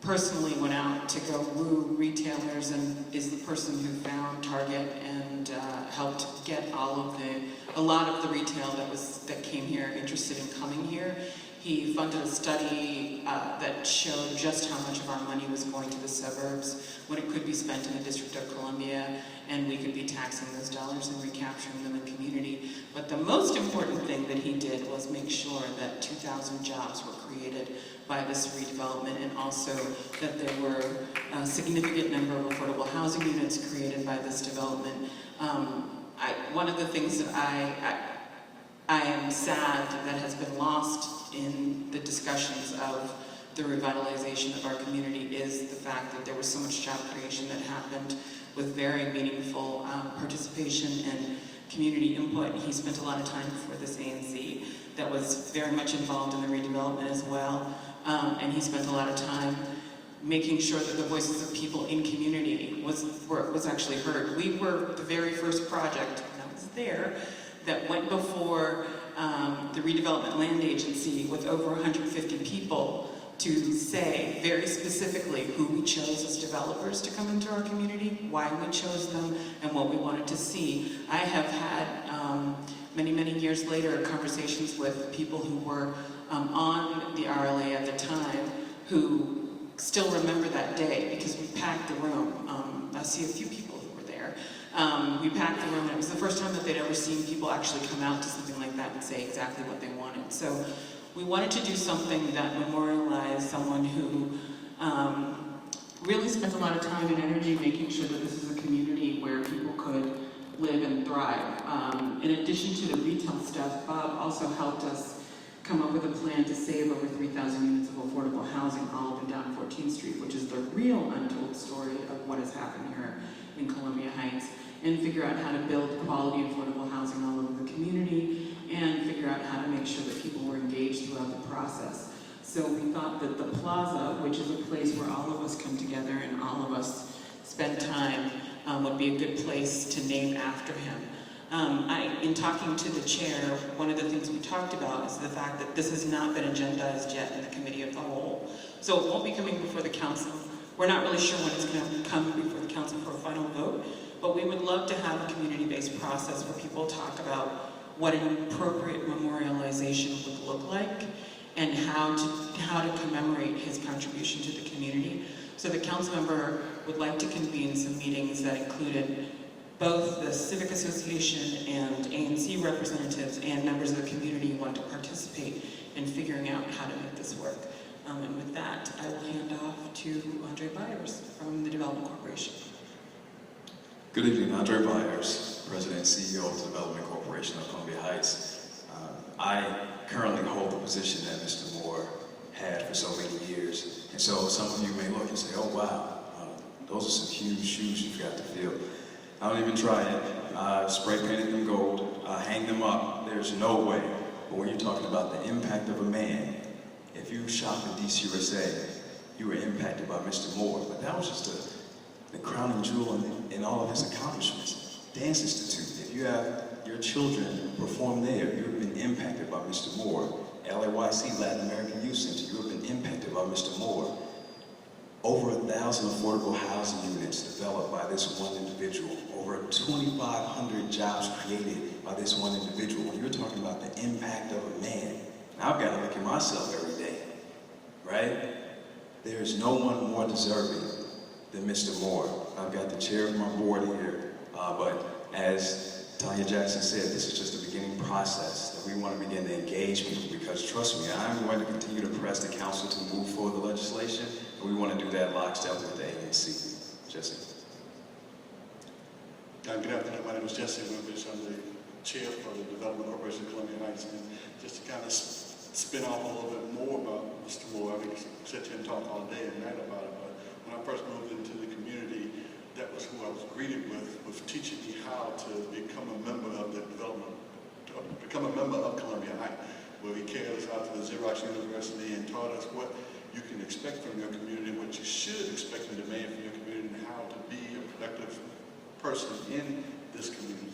personally went out to go woo retailers and is the person who found Target and helped get a lot of the retail that came here interested in coming here. He funded a study that showed just how much of our money was going to the suburbs when it could be spent in the District of Columbia, and we could be taxing those dollars and recapturing them in the community. But the most important thing that he did was make sure that 2,000 jobs were created by this redevelopment, and also that there were a significant number of affordable housing units created by this development. One of the things that I am sad that has been lost in the discussions of the revitalization of our community is the fact that there was so much job creation that happened with very meaningful participation and community input. He spent a lot of time before this ANC that was very much involved in the redevelopment as well, and he spent a lot of time making sure that the voices of people in community was actually heard. We were the very first project, and I was there, that went before the Redevelopment Land Agency with over 150 people to say very specifically who we chose as developers to come into our community, why we chose them, and what we wanted to see. I have had many, many years later conversations with people who were on the RLA at the time who still remember that day because we packed the room. I see a few people who were there. We packed the room, and it was the first time that they'd ever seen people actually come out to something like that and say exactly what they wanted. So we wanted to do something that memorialized someone who really spent a lot of time and energy making sure that this is a community where people could live and thrive. In addition to the retail stuff, Bob also helped us come up with a plan to save over 3,000 units of affordable housing all up and down 14th Street, which is the real untold story of what has happened here in Columbia Heights, and figure out how to build quality affordable housing all over the community, and figure out how to make sure that people were engaged throughout the process. So we thought that the plaza, which is a place where all of us come together and all of us spend time, would be a good place to name after him. In talking to the chair, one of the things we talked about is the fact that this has not been agendized yet in the committee of the whole. So it won't be coming before the council. We're not really sure when it's going to come before the council for a final vote, but we would love to have a community-based process where people talk about what an appropriate memorialization would look like and how to commemorate his contribution to the community. So the council member would like to convene some meetings that included both the Civic Association and ANC representatives and members of the community who want to participate in figuring out how to make this work. And with that, I will hand off to Andre Byers from the Development Corporation. Good evening, Andre Byers, President and CEO of the Development Corporation of Columbia Heights. I currently hold the position that Mr. Moore had for so many years. And so some of you may look and say, oh wow, those are some huge shoes you've got to fill. I don't even try it. I spray painted them gold, I hang them up. There's no way. But when you're talking about the impact of a man, if you shop at DCUSA, you were impacted by Mr. Moore. But that was just the crowning jewel in all of his accomplishments. Dance Institute, if you have your children perform there, you've been impacted by Mr. Moore. LAYC, Latin American Youth Center, you have been impacted by Mr. Moore. Over 1,000 affordable housing units developed by this one individual. Over 2,500 jobs created by this one individual. When you're talking about the impact of a man, And I've got to look at myself every day, right? There is no one more deserving than Mr. Moore. I've got the chair of my board here, but as Tanya Jackson said, this is just a beginning process that we want to begin to engage with, because trust me, I'm going to continue to press the council to move forward the legislation, and we want to do that lockstep with the ANC. Jesse. Good afternoon. My name is Jesse Wimbish. I'm the chair for the Development Corporation of Columbia Heights. And just to kind of spin off a little bit more about Mr. Moore, I mean, sit here and talk all day and night about it, but when I first moved into the community, that was who I was greeted with teaching me how to become a member of the development, become a member of Columbia Heights, where he carried us out to the Xerox University and taught us what you can expect from your community, what you should expect and demand from your community, and how to be a productive person in this community.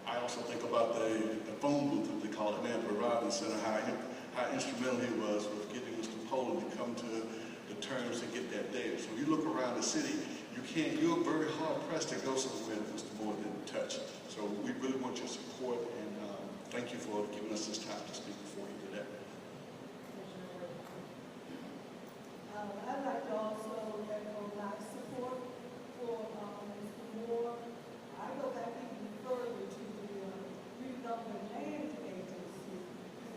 I also think about the phone booth, as they call it, Manfred Robinson, and how instrumental he was with getting Mr. Poland to come to the terms to get that data. So you look around the city, you're very hard pressed to go somewhere that Mr. Moore didn't touch. So we really want your support, and thank you for giving us this time to speak before you today. I'd like to also echo my support for Mr. Moore. I go back even further to the redevelopment land agency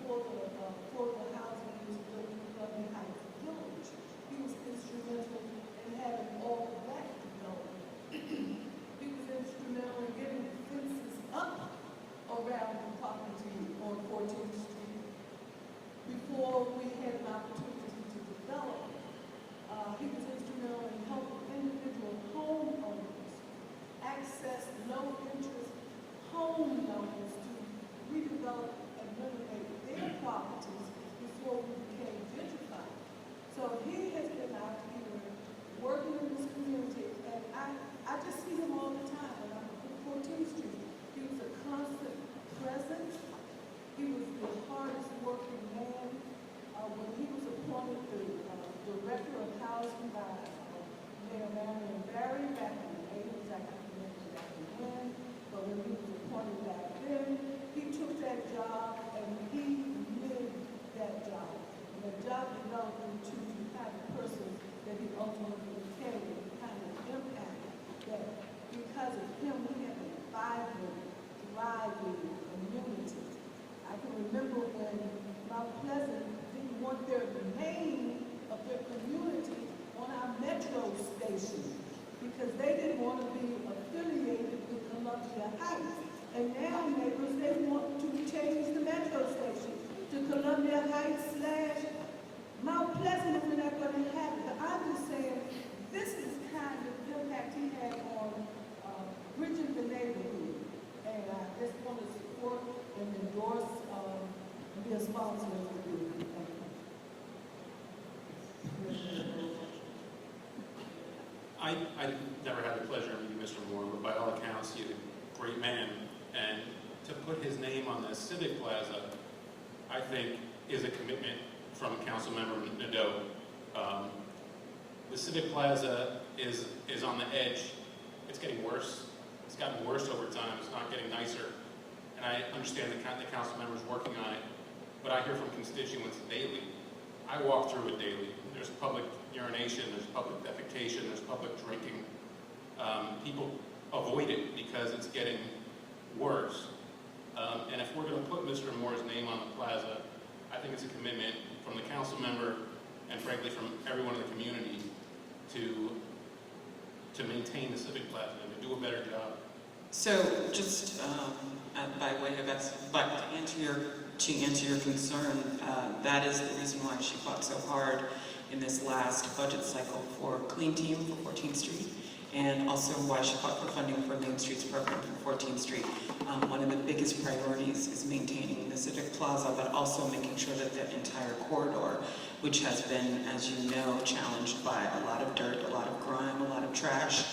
before the housing was built in Columbia Heights Village. He was instrumental in having all of that development. He was instrumental in getting the fences up around the property on 14th Street before we had an opportunity to develop. He was instrumental in helping individual homeowners access low-interest home loans to redevelop and renovate their properties before we became gentrified. So he has been out here working in this community, and I just see him all the time when I'm on 14th Street. He was a constant presence. He was the hardest working man. When he was appointed the director of housing by Mayor Marion Barry back in the 80s, I can't remember exactly when, but when he was appointed back then, he took that job and he lived that job. And the job developed into the kind of person that he ultimately became, the kind of impact that because of him we have a vibrant, thriving community. I can remember when Mount Pleasant didn't want their name of their community on our metro station because they didn't want to be affiliated with Columbia Heights. And now, neighbors, they want to change the metro station to Columbia Heights / Mount Pleasant, if we're not going to have it. But I'm just saying, this is kind of impact he had on bridging the neighborhood. And I just want to support and endorse and be a sponsor of the group. I never had the pleasure of meeting Mr. Moore, but by all accounts, he's a great man. And to put his name on the Civic Plaza, I think, is a commitment from Councilmember Nadeau. The Civic Plaza is on the edge. It's getting worse. It's gotten worse over time. It's not getting nicer. And I understand the council members working on it, but I hear from constituents daily. I walk through it daily. There's public urination, there's public defecation, there's public drinking. People avoid it because it's getting worse. And if we're going to put Mr. Moore's name on the plaza, I think it's a commitment from the council member and frankly from everyone in the community to maintain the Civic Plaza and to do a better job. So just by way of to answer your concern, that is the reason why she fought so hard in this last budget cycle for Clean Team for 14th Street, and also why she fought for funding for Main Streets program for 14th Street. One of the biggest priorities is maintaining the Civic Plaza, but also making sure that the entire corridor, which has been, as you know, challenged by a lot of dirt, a lot of grime, a lot of trash,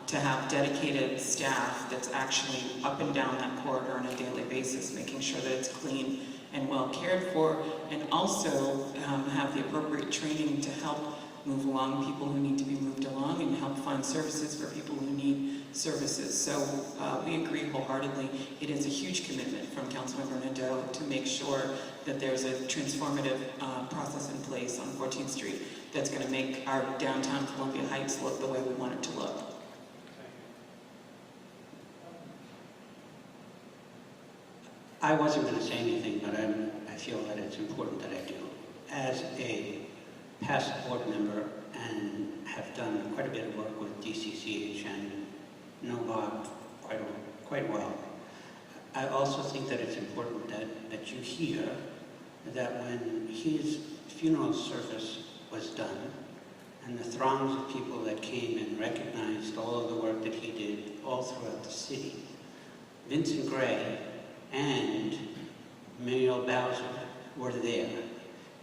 to have dedicated staff that's actually up and down that corridor on a daily basis, making sure that it's clean and well cared for, and also have the appropriate training to help move along people who need to be moved along and help find services for people who need services. So we agree wholeheartedly. It is a huge commitment from Councilmember Nadeau to make sure that there's a transformative process in place on 14th Street that's going to make our downtown Columbia Heights look the way we want it to look. I wasn't going to say anything, but I feel that it's important that I do. As a past board member and have done quite a bit of work with DCCH and know Bob quite well, I also think that it's important that you hear that when his funeral service was done and the throngs of people that came and recognized all of the work that he did all throughout the city, Vincent Gray and Muriel Bowser were there.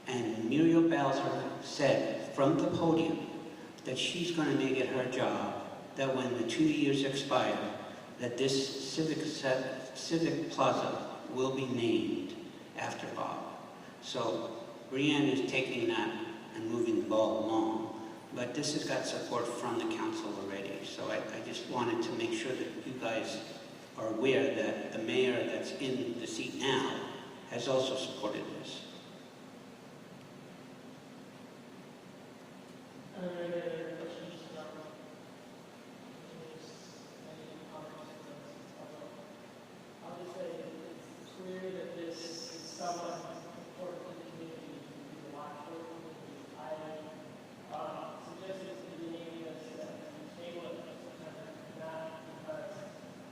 And Muriel Bowser said from the podium that she's going to make it her job that when the 2 years expire, that this civic plaza will be named after Bob. So Brianne is taking that and moving the ball along, but this has got support from the council already. So I just wanted to make sure that you guys are aware that the mayor that's in the seat now has also supported this. I'll just say it's clear that this is somewhat important to the community to be watched for. I suggested at the beginning of this that we table it for September, not because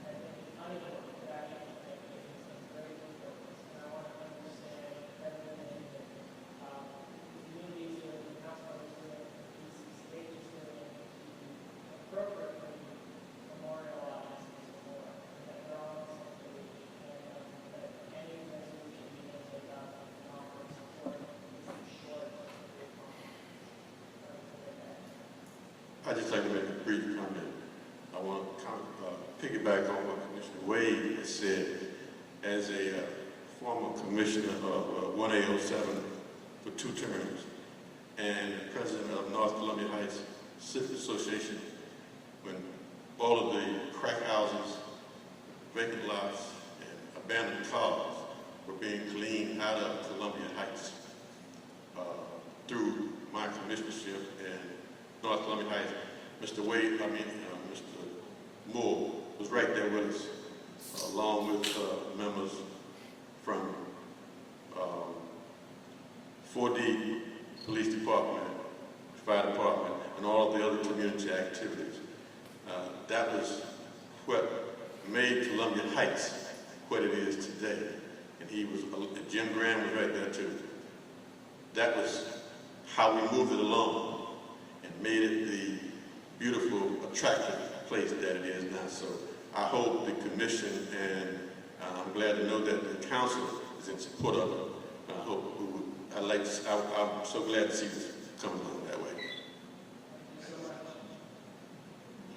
I think it's unimportant, but actually I think it's very important. And I want to understand everything that the community is doing, the council is doing, the DCCH is doing to appropriately memorialize this war. And that we're all on the same page. And that any resolution we can take up in offer of support is short of the I'd just like to make a brief comment. I want to piggyback on what Commissioner Wade has said. As a former commissioner of 1A07 for 2 terms and president of North Columbia Heights Civic Association, when all of the crack houses, vacant lots, and abandoned cars were being cleaned out of Columbia Heights through my commissionership in North Columbia Heights. Mr. Moore was right there with us, along with members from 4D Police Department, Fire Department, and all of the other community activities. That was what made Columbia Heights what it is today. And Jim Graham was right there too. That was how we moved it along and made it the beautiful, attractive place that it is now. So I hope the commission, and I'm glad to know that the council is in support of it. I hope I'm so glad to see this coming along that way.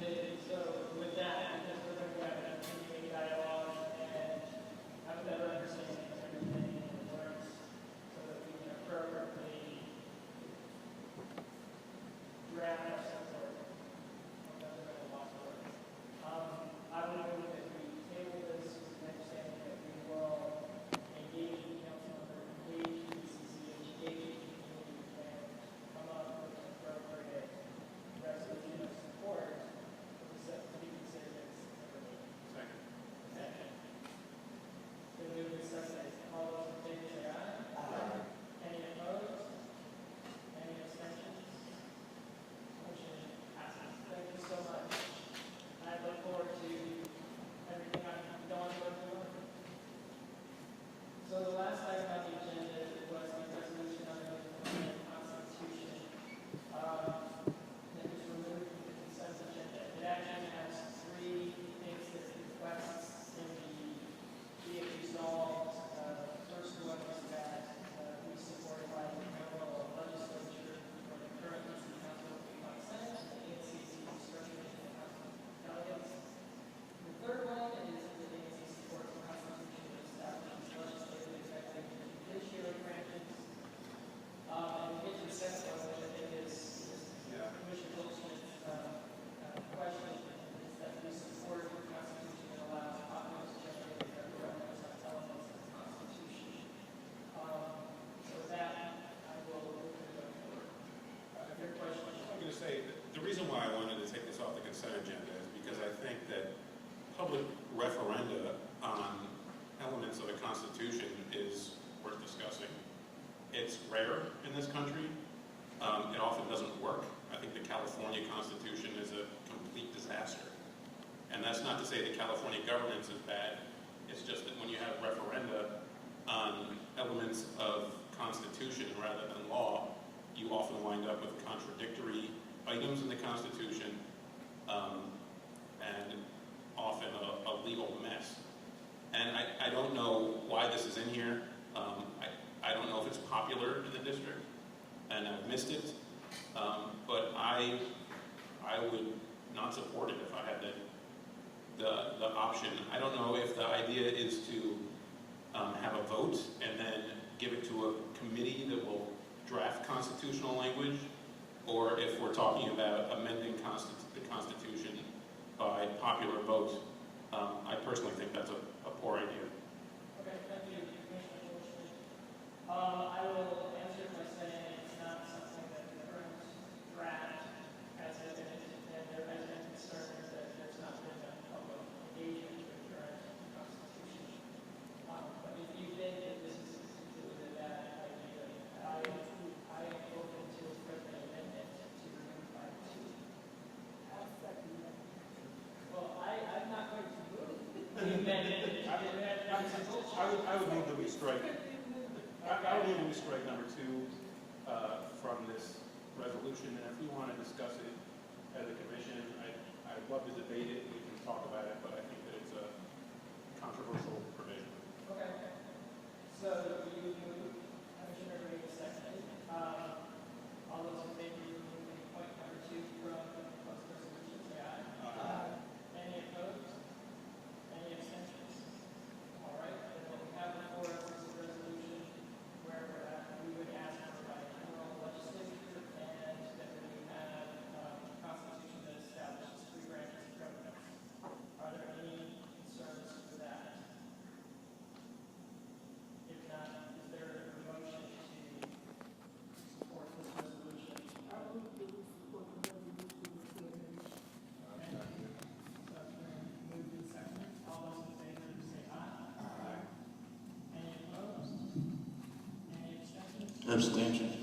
Okay, so with that, because we're going to have a continuing dialogue and have a better understanding of everything and the works so that we can appropriately draft our support. I would move that we table this with the understanding that we will engage the council member, engage the CCH, engage the community, and come up with an appropriate think that public referenda on elements of the Constitution is worth discussing. It's rare in this country. It often doesn't work. I think the California Constitution is a complete disaster. And that's not to say that California governance is bad. It's just that when you have referenda on elements of Constitution rather than law, you often wind up with contradictory items in the Constitution and often a legal mess. And I don't know why this is in here. I don't know if it's popular in the district, and I've missed it. But I would not support it if I had the option. I don't know if the idea is to have a vote and then give it to a committee that will draft constitutional language, or if we're talking about amending the Constitution by popular vote. I personally think that's a poor idea. Okay, thank you, Commissioner Bushman. I will answer by saying it's not something that the current draft has evidence, and there has been concerns that there's not been a public engagement with the current Constitution. But if you think that this is considered a bad idea, I am open to a friendly amendment to remove item 2. I'll second that. Well, I'm not going to move the amendment. I would move that we strike. I would move that we strike number 2 from this resolution. And if we want to discuss it as a commission, I'd love to debate it. We can talk about it, but I think that it's a controversial provision. Okay. So you move, Commissioner Ray seconded. All those in favor of removing point number 2 from the proposed resolution, say aye. Aye. Any opposed? Any abstentions? All right, then what we have before us is a resolution where we would ask for by general legislature, and then we have a constitution that establishes 3 branches of government. Are there any concerns with that? If not, is there a motion to support this resolution? I move that we support the resolution with the amendment. Okay. So it's been moved and seconded. All those in favor say aye. Aye. Any opposed? Any abstentions? Abstention.